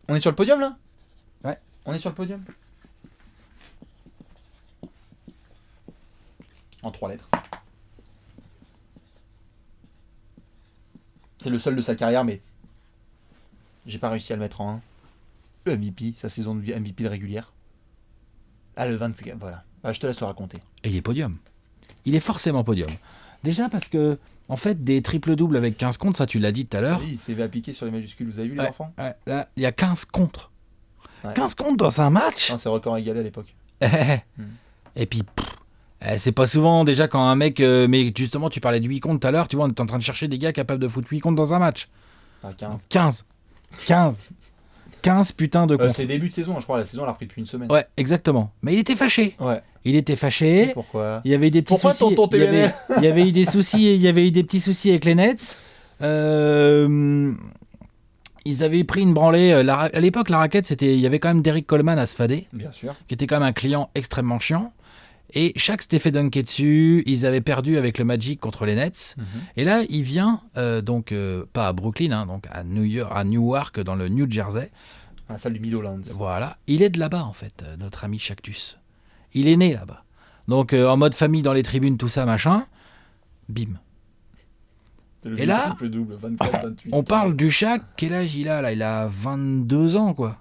On est sur le podium là ? Ouais. On est sur le podium ? En 3 lettres. C'est le seul de sa carrière, mais j'ai pas réussi à le mettre en 1. Le MVP, sa saison de MVP de régulière. Ah, le 24, voilà. Ah, je te laisse le raconter. Et il est podium. Il est forcément podium. Déjà parce que, en fait, des triples-doubles avec 15 contre, ça tu l'as dit tout à l'heure. Oui, c'est appliqué sur les majuscules, vous avez vu les enfants ? Là, il y a 15 contre. Ouais. 15 contre dans un match ? Non, c'est record égalé à l'époque. Et puis, c'est pas souvent déjà quand un mec... mais justement, tu parlais de 8 contre tout à l'heure, tu vois, on est en train de chercher des gars capables de foutre 8 contre dans un match. Ah, 15 putain de contre. C'est début de saison, je crois, la saison elle a repris depuis une semaine. Ouais, exactement. Mais il était fâché. Ouais. Il était fâché. Pourquoi ? Il y avait des petits soucis. Pourquoi tonton TVN ? Il y avait eu des soucis, il y avait eu des petits soucis avec les Nets. Ils avaient pris une branlée. À l'époque, la raquette, il y avait quand même Derrick Coleman à se fader. Bien sûr. Qui était quand même un client extrêmement chiant. Et chaque s'était fait dunker dessus. Ils avaient perdu avec le Magic contre les Nets. Et là, il vient, pas à Brooklyn, donc à Newark, dans le New Jersey. À la salle du Meadowlands. Voilà. Il est de là-bas, en fait, notre ami Shactus. Il est né là-bas. Donc, en mode famille dans les tribunes, tout ça, machin. Bim. Et là, double, 24, 28, on parle du Shaq. Quel âge il a là ? Il a 22 ans, quoi.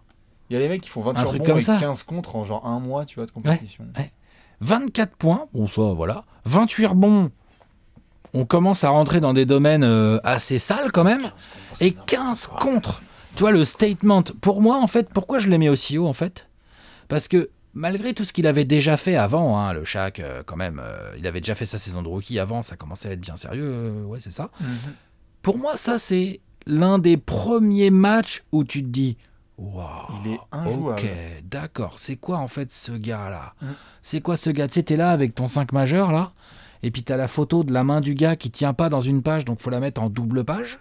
Il y a des mecs qui font 28 rebonds avec 15 contre en genre un mois, tu vois, de compétition. Ouais. 24 points, bon ça, voilà. 28 rebonds. On commence à rentrer dans des domaines assez sales quand même. Et 15 contre. Tu vois, le statement. Pour moi, en fait, pourquoi je l'ai mis aussi haut, en fait ? Parce que malgré tout ce qu'il avait déjà fait avant, le Shaq, quand même, il avait déjà fait sa saison de rookie avant, ça commençait à être bien sérieux, ouais, c'est ça. Pour moi, ça, c'est l'un des premiers matchs où tu te dis, waouh, il est injouable. Ok, d'accord, c'est quoi en fait ce gars-là ? C'est quoi ce gars ? Tu sais, t'es là avec ton 5 majeur, là, et puis t'as la photo de la main du gars qui tient pas dans une page, donc faut la mettre en double page.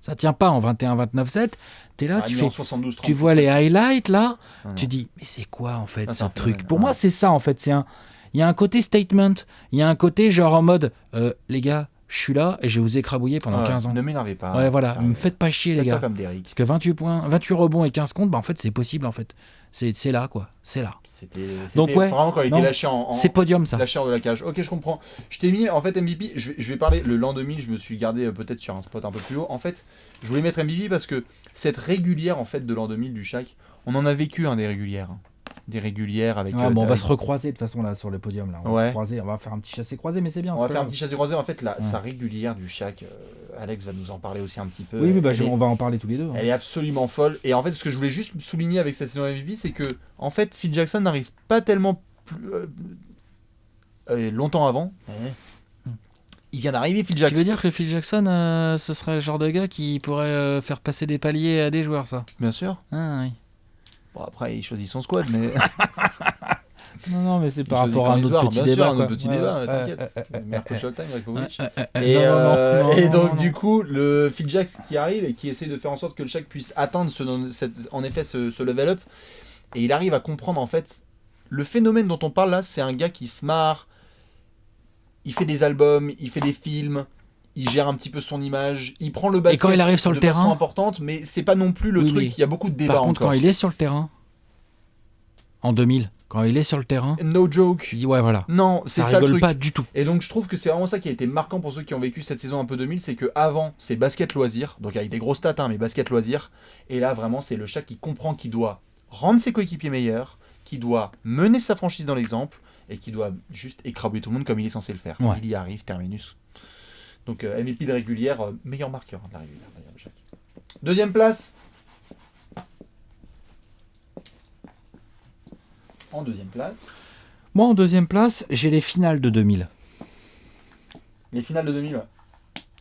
Ça tient pas en 21-29-7. T'es là, tu vois les highlights là, tu dis mais c'est quoi en fait ce truc ? Pour moi c'est ça en fait, il y a un côté statement, il y a un côté genre en mode les gars, je suis là et je vais vous écrabouiller pendant 15 ans. Ne m'énervez pas. Ouais voilà, me faites pas chier les gars. Pas comme Derrick. Parce que 28 points, 28 rebonds et 15 comptes, en fait c'est possible en fait. C'est là quoi, c'est là. C'était donc ouais, vraiment quand il était lâché en c'est podium ça. Lâché hors de la cage. OK, je comprends. Je t'ai mis en fait MVP, je vais parler le l'an 2000, je me suis gardé peut-être sur un spot un peu plus haut. En fait, je voulais mettre MVP parce que cette régulière en fait de l'an 2000 du Shaq, on en a vécu des régulières. Des régulières avec on va se recroiser de toute façon là sur le podium là. On va se croiser, on va faire un petit chassé-croisé mais c'est bien. On va faire un petit chassé-croisé en fait sa régulière du Shaq. Alex va nous en parler aussi un petit peu. Oui, on va en parler tous les deux. Elle est absolument folle. Et en fait, ce que je voulais juste souligner avec cette saison MVP, c'est que en fait, Phil Jackson n'arrive pas tellement longtemps avant. Il vient d'arriver, Phil Jackson. Tu veux dire que Phil Jackson, ce serait le genre de gars qui pourrait faire passer des paliers à des joueurs, ça ? Bien sûr. Ah oui. Bon, après, il choisit son squad, mais... Non, mais c'est par rapport à notre petit débat. Bien sûr, petit débat, t'inquiète. Meilleur coach all-time, Greg Popovich. Et donc, du coup, le Phil Jackson qui arrive et qui essaie de faire en sorte que le Shaq puisse atteindre ce level-up. Et il arrive à comprendre, en fait, le phénomène dont on parle là, c'est un gars qui se marre, il fait des albums, il fait des films... Il gère un petit peu son image, il prend le basket et quand il arrive sur le terrain, façon importante, mais c'est pas non plus le truc, il y a beaucoup de débats. Par contre, quand il est sur le terrain, en 2000, quand il est sur le terrain, no joke. Ouais, voilà. Non, c'est ça rigole le truc. Pas du tout. Et donc je trouve que c'est vraiment ça qui a été marquant pour ceux qui ont vécu cette saison un peu 2000, c'est que avant c'est basket loisir, donc avec des gros stats, mais basket loisir. Et là vraiment c'est le Shaq qui comprend qu'il doit rendre ses coéquipiers meilleurs, qui doit mener sa franchise dans l'exemple et qui doit juste écrabouiller tout le monde comme il est censé le faire. Ouais. Il y arrive, terminus. Donc MVP de régulière, meilleur marqueur de la régulière. Deuxième place. En deuxième place. Moi, en deuxième place, j'ai les finales de 2000. Les finales de 2000, ouais.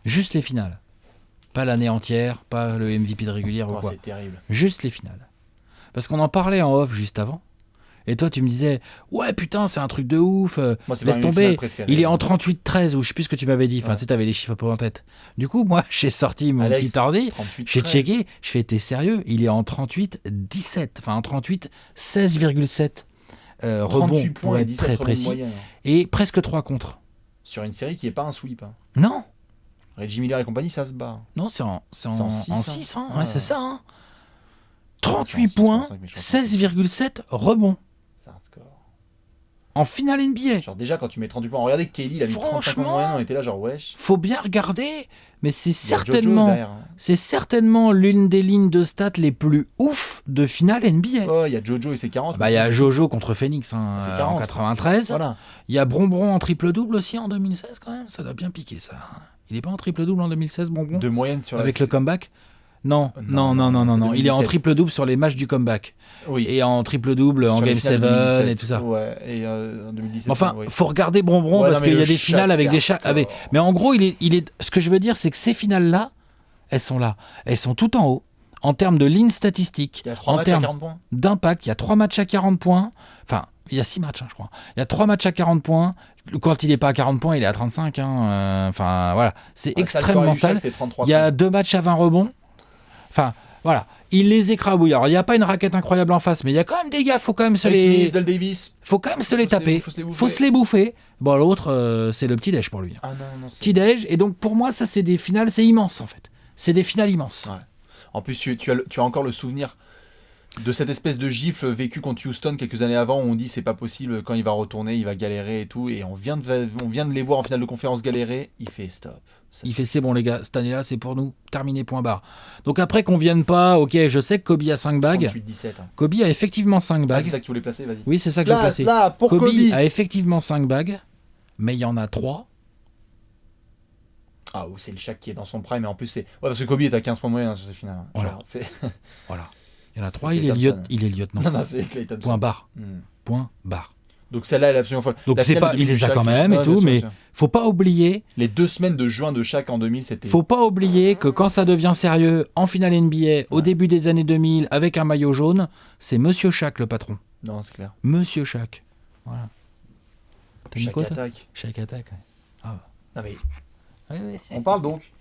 Juste les finales. Pas l'année entière, pas le MVP de régulière ou quoi. C'est terrible. Juste les finales. Parce qu'on en parlait en off juste avant. Et toi, tu me disais, ouais, putain, c'est un truc de ouf. Moi, c'est laisse tomber. Il est en hein. 38-13, ou je sais plus ce que tu m'avais dit. Enfin, tu sais, t'avais les chiffres un peu en tête. Du coup, moi, j'ai sorti mon Alex, petit ordi. 38, J'ai 13. checké. Je fais, t'es sérieux? Il est en 38-17. Enfin, en 38-16,7. Rebond pour être très précis. Moyen, hein. Et presque 3 contre. Sur une série qui n'est pas un sweep. Hein. Non. Reggie Miller et compagnie, ça se bat. Non, c'est en 6. Hein. Ouais. Ouais, c'est ça. Hein. 38 points, 16,7 rebonds. C'est hardcore. En finale NBA. Genre déjà quand tu mets 38 points, regardez KD, il a mis 35 points de moyenne, on était là genre wesh. Faut bien regarder, mais c'est Il y a Jojo derrière, hein. certainement l'une des lignes de stats les plus ouf de finale NBA. Oh, il y a Jojo et ses 40. Bah il y a Jojo contre Phoenix hein, C'est 40, en 93. Voilà. Il y a Bonbon en triple-double aussi en 2016 quand même, ça doit bien piquer ça. Il est pas en triple-double en 2016 Bonbon De moyenne sur avec le comeback. Non. Il est en triple-double sur les matchs du comeback. Oui. Et en triple-double en Game 7 et tout ça. Ouais, et en 2017. Enfin, oui. faut regarder Bonbon parce qu'il y a des finales avec des chats. Mais en gros, il est. Ce que je veux dire, c'est que ces finales-là, elles sont là. Elles sont tout en haut. En termes de lignes statistiques, Il y a 3 en matchs à termes 40 points. d'impact, il y a 3 matchs à 40 points. Enfin, il y a 6 matchs, hein, je crois. Il y a 3 matchs à 40 points. Quand il n'est pas à 40 points, il est à 35. Hein. Enfin, voilà. C'est extrêmement sale. Il y a 2 matchs à 20 rebonds. Enfin, voilà. Il les écrabouille. Alors, il n'y a pas une raquette incroyable en face, mais il y a quand même des gars, faut quand même se les... Faut quand même se les taper. Faut se les bouffer. Bon, l'autre, c'est le petit-déj pour lui. Ah non, petit-déj. Et donc, pour moi, ça, c'est des finales, c'est immense, en fait. C'est des finales immenses. Ouais. En plus, tu as encore le souvenir de cette espèce de gifle vécue contre Houston quelques années avant où on dit c'est pas possible, quand il va retourner, il va galérer et tout. Et on vient de les voir en finale de conférence galérer. Il fait stop. Il fait c'est bon les gars, cette année-là c'est pour nous, terminé point barre. Donc après qu'on vienne pas, ok je sais que Kobe a 5 bagues. 38-17, hein. Kobe a effectivement 5 bagues. Ah, c'est ça que tu voulais placer, vas-y. Oui c'est ça que je plaçais. Là, pour Kobe a effectivement 5 bagues, mais il y en a 3. Ah c'est le Shaq qui est dans son prime, mais en plus c'est... Ouais parce que Kobe est à 15 points moyens sur cette finale. Voilà. Genre, c'est... Voilà. Il y en a 3, il est lieutenant. Non, c'est Klay Thompson. Point barre. Point barre. Donc celle-là elle est absolument folle. Donc c'est pas, il les a quand même et tout, mais faut pas oublier. Les 2 semaines de juin de Shaq en 2000, c'était. Faut pas oublier que quand ça devient sérieux, en finale NBA, au début des années 2000, avec un maillot jaune, c'est Monsieur Shaq le patron. Non, c'est clair. Monsieur Shaq. Voilà. Shaq attaque. Shaq attaque. Ouais. Ah. Non mais. Oui. On parle donc.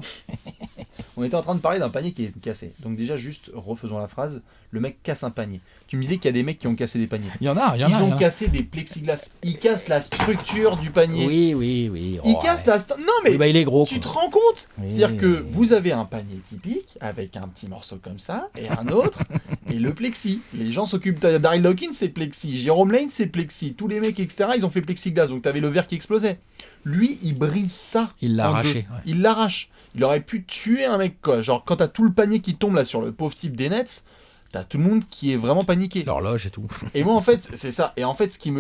On était en train de parler d'un panier qui est cassé. Donc déjà juste refaisons la phrase. Le mec casse un panier. Tu me disais qu'il y a des mecs qui ont cassé des paniers. Il y en a. Ils ont cassé des plexiglas. Ils cassent la structure du panier. Oui. Ils cassent la. Non mais. Oui, bah, il est gros. Tu te rends compte? C'est-à-dire que vous avez un panier typique avec un petit morceau comme ça et un autre et le plexi. Les gens s'occupent. Daryl Dawkins c'est plexi. Jérôme Lane c'est plexi. Tous les mecs etc. Ils ont fait plexiglas. Donc t'avais le verre qui explosait. Lui il brise ça. Il l'a arraché. Ouais. Il l'arrache. Il aurait pu tuer un mec quoi. Genre quand t'as tout le panier qui tombe là sur le pauvre type des Nets. T'as tout le monde qui est vraiment paniqué. L'horloge et tout. Et moi, en fait, c'est ça. Et en fait, ce qui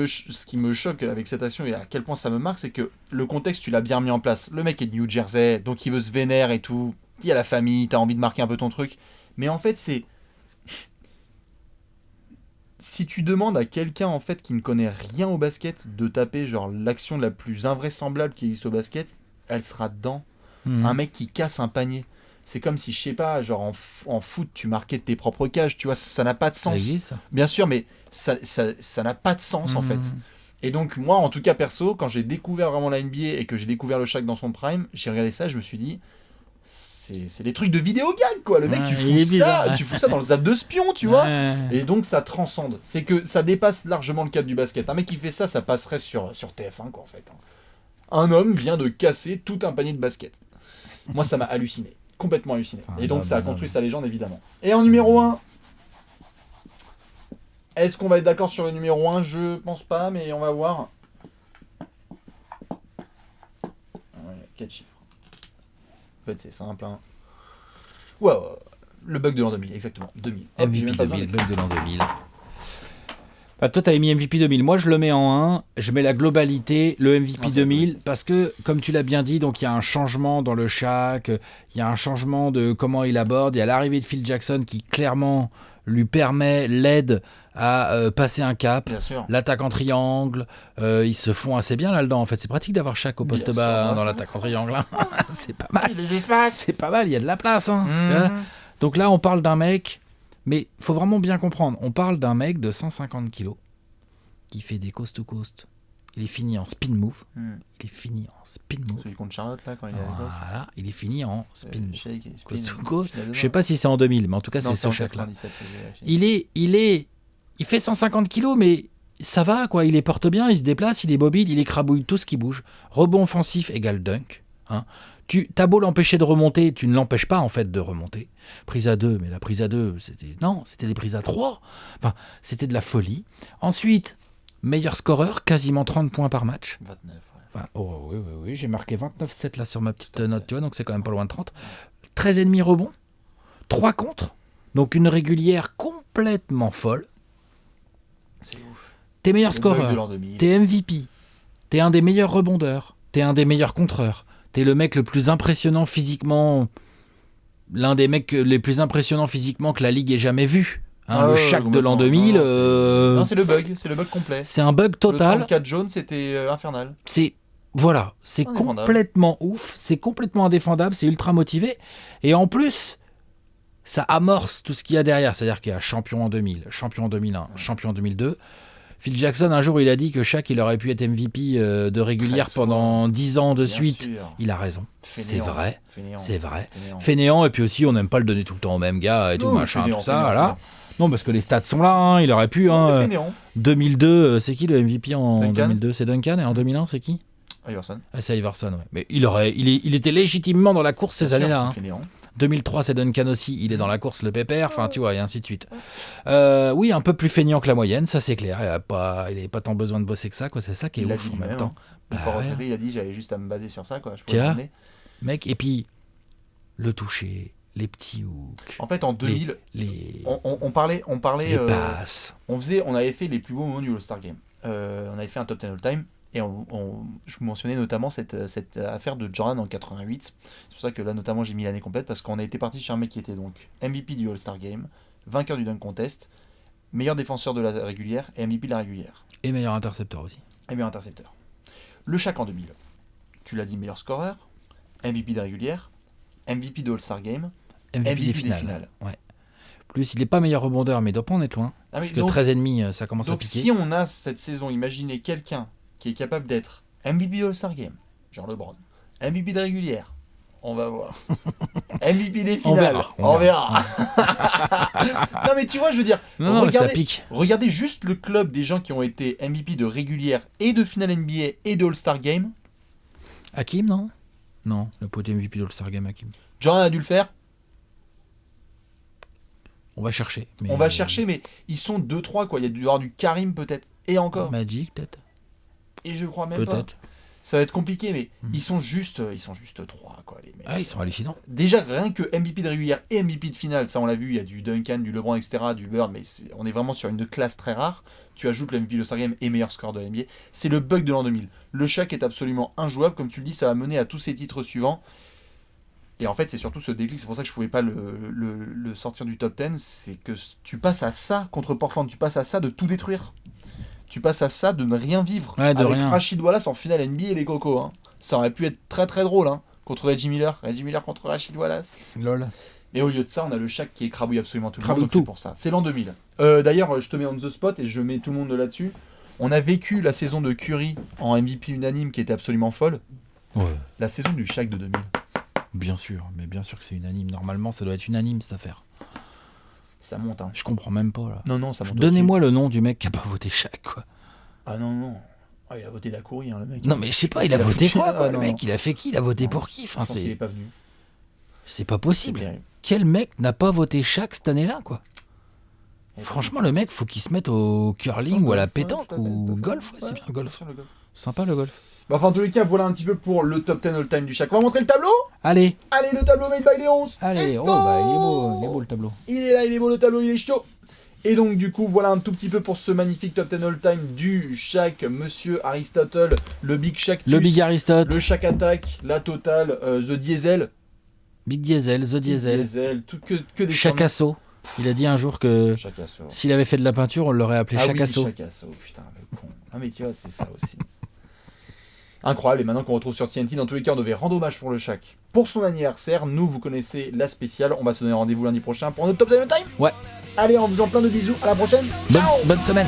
me choque avec cette action et à quel point ça me marque, c'est que le contexte, tu l'as bien mis en place. Le mec est de New Jersey, donc il veut se vénérer et tout. Il y a la famille, t'as envie de marquer un peu ton truc. Mais en fait, c'est... Si tu demandes à quelqu'un, en fait, qui ne connaît rien au basket, de taper, genre, l'action la plus invraisemblable qui existe au basket, elle sera dedans. Un mec qui casse un panier. C'est comme si, je sais pas, genre en foot, tu marquais tes propres cages, tu vois, ça n'a pas de sens. Ça existe. Bien sûr, mais ça n'a pas de sens, en fait. Et donc, moi, en tout cas, perso, quand j'ai découvert vraiment la NBA et que j'ai découvert le Shaq dans son prime, j'ai regardé ça et je me suis dit, c'est des trucs de vidéo gag, quoi. Le mec, tu fous ça dans le zap de spion, tu vois. Et donc, ça transcende. C'est que ça dépasse largement le cadre du basket. Un mec qui fait ça, ça passerait sur TF1, quoi, en fait. Un homme vient de casser tout un panier de basket. Moi, ça m'a halluciné. Complètement halluciné. Et donc ça a construit sa légende évidemment. Et en numéro 1, est-ce qu'on va être d'accord sur le numéro 1? Je pense pas, mais on va voir. Ouais, 4 chiffres. En fait c'est simple. Hein. Ouais, le bug de l'an 2000, exactement. 2000. MVP 2000, bug de l'an 2000. Bah, toi, tu avais mis MVP 2000. Moi, je le mets en 1. Je mets la globalité, le MVP 2000, parce que, comme tu l'as bien dit, donc il y a un changement dans le Shaq, il y a un changement de comment il aborde. Il y a l'arrivée de Phil Jackson qui, clairement, lui l'aide à passer un cap. L'attaque en triangle, ils se font assez bien là-dedans. En fait, c'est pratique d'avoir Shaq au poste bas dans l'attaque en triangle. Hein. C'est pas mal. Les espaces. C'est pas mal, il y a de la place. Hein. Donc là, on parle d'un mec... Mais il faut vraiment bien comprendre, on parle d'un mec de 150 kilos qui fait des coast to coast. Il est fini en spin move. Il est fini en spin move. Celui contre Charlotte, là, quand il est Voilà, il est fini en spin move. Coast to coast. Je sais pas si c'est en 2000, mais en tout cas, c'est ce Shaq-là. Il fait 150 kilos, mais ça va, quoi. Il les porte bien, il se déplace, il est mobile, il écrabouille tout ce qui bouge. Rebond offensif égale dunk. Hein. T'as beau l'empêcher de remonter, tu ne l'empêches pas en fait de remonter. Prise à 2, mais la prise à 2, c'était des prises à 3. Enfin, c'était de la folie. Ensuite, meilleur scoreur, quasiment 30 points par match. 29, ouais. Enfin, oui, j'ai marqué 29-7 là sur ma petite note, tu vois, donc c'est quand même pas loin de 30. 13,5 rebonds, 3 contre, donc une régulière complètement folle. C'est ouf. T'es meilleur scoreur, t'es MVP, t'es un des meilleurs rebondeurs, t'es un des meilleurs contreurs. T'es le mec le plus impressionnant physiquement, l'un des mecs les plus impressionnants physiquement que la Ligue ait jamais vu. Hein, le Shaq de l'an 2000. Non, c'est le bug complet. C'est un bug total. Le 34 jaune, c'était infernal. C'est complètement ouf, c'est complètement indéfendable, c'est ultra motivé. Et en plus, ça amorce tout ce qu'il y a derrière. C'est-à-dire qu'il y a champion en 2000, champion en 2001, champion en 2002. Phil Jackson, un jour, il a dit que Shaq, il aurait pu être MVP de régulière pendant 10 ans de suite. Sûr. Il a raison. C'est vrai. C'est vrai. Fainéant, et puis aussi, on n'aime pas le donner tout le temps au même gars et tout, machin, tout ça, voilà. Non, parce que les stats sont là, hein, il aurait pu. Hein, 2002, c'est qui le MVP en Duncan. 2002 C'est Duncan, et en 2001, c'est qui Iverson. C'est Iverson, ouais. Mais il était légitimement dans la course ces années-là. Hein. 2003, c'est Duncan aussi, il est dans la course, le pépère, enfin tu vois, et ainsi de suite. Oui, un peu plus feignant que la moyenne, ça c'est clair, il n'avait pas tant besoin de bosser que ça, quoi. C'est ça qui est ouf en même temps. Une fois retraité, il a dit j'avais juste à me baser sur ça, quoi. Tiens, mec, et puis le toucher, les petits hooks. En fait, en 2000, on parlait les passes. On avait fait les plus beaux moments du All-Star Game. On avait fait un top 10 all-time. Et je vous mentionnais notamment cette affaire de Jordan en 88. C'est pour ça que là, notamment, j'ai mis l'année complète, parce qu'on a été parti sur un mec qui était donc MVP du All-Star Game, vainqueur du Dunk Contest, meilleur défenseur de la régulière et MVP de la régulière. Et meilleur intercepteur aussi. Et meilleur intercepteur. Le Shaq en 2000. Tu l'as dit, meilleur scoreur, MVP de régulière, MVP de All-Star Game, MVP des finales. Ouais. Plus, il n'est pas meilleur rebondeur, mais il doit pas en être loin. Parce que 13,5, ça commence à piquer. Donc si on a cette saison, imaginez quelqu'un qui est capable d'être MVP All-Star Game, genre LeBron, MVP de régulière, on va voir. MVP des finales, on verra. Non mais tu vois, je veux dire, regardez juste le club des gens qui ont été MVP de régulière et de finale NBA et de All-Star Game. Hakim, non ? Non, le pote MVP de All-Star Game, Hakim. Jordan a dû le faire. On va chercher. Mais ils sont 2-3, quoi. Il y a dû y avoir du Karim peut-être, et encore. Magic peut-être. Et je crois même pas. Ça va être compliqué, mais ils sont juste 3, quoi, les mecs. Ah, ils sont hallucinants. Déjà, rien que MVP de régulière et MVP de finale, ça on l'a vu, il y a du Duncan, du LeBron, etc., du Bird, mais on est vraiment sur une classe très rare. Tu ajoutes le MVP de All-Star Game et meilleur score de la NBA. C'est le bug de l'an 2000. Le Shaq est absolument injouable, comme tu le dis, ça va mener à tous ces titres suivants. Et en fait, c'est surtout ce déclic, c'est pour ça que je pouvais pas le sortir du top 10, c'est que tu passes à ça contre Portland, tu passes à ça de tout détruire. Tu passes à ça de ne rien vivre. Ouais, avec Rashid Wallace en finale NBA et les cocos. Hein. Ça aurait pu être très très drôle, hein, contre Reggie Miller. Reggie Miller contre Rashid Wallace. Lol. Et au lieu de ça, on a le Shaq qui écrabouille absolument tout le monde. Donc c'est pour ça. C'est l'an 2000. D'ailleurs, je te mets on the spot et je mets tout le monde là-dessus. On a vécu la saison de Curry en MVP unanime qui était absolument folle. Ouais. La saison du Shaq de 2000. Bien sûr, mais bien sûr que c'est unanime. Normalement, ça doit être unanime cette affaire. Ça monte, hein. Je comprends même pas, là. Non, ça monte. Donnez-moi le nom du mec qui a pas voté Shaq, quoi. Ah non. Ah, il a voté Dacoury, hein, le mec. Non, mais je sais pas, il a voté quoi, quoi, le mec? Il a fait qui? Il a voté pour qui? Enfin, il est pas venu. C'est pas possible. Quel mec n'a pas voté Shaq cette année-là, quoi? Franchement, le mec, faut qu'il se mette au curling ou à la pétanque ou au golf. Ouais, c'est bien, golf. Sympa, le golf. Bah, enfin, en tous les cas, voilà un petit peu pour le top 10 all-time du Shaq. On va montrer le tableau? Allez, le tableau made by Léonce. Allez, il est beau le tableau. Il est là, il est beau le tableau, il est chaud. Et donc du coup voilà un tout petit peu pour ce magnifique top 10 all time du Shaq, Monsieur Aristotle, le Big Shaq, le Big Aristotle, le Shaq Attack, la Total, The Diesel, Big Diesel, The Diesel, tout que des Shakasso. Il a dit un jour que s'il avait fait de la peinture, on l'aurait appelé Shakasso. Oui, Shakasso, putain, le con. Ah mais tu vois, c'est ça aussi. Incroyable, et maintenant qu'on retrouve sur TNT, dans tous les cas, on devait rendre hommage pour le Shaq. Pour son anniversaire, nous, vous connaissez la spéciale, on va se donner rendez-vous lundi prochain pour notre top 10 all time. Ouais. Allez, en faisant plein de bisous, à la prochaine. Bonne semaine.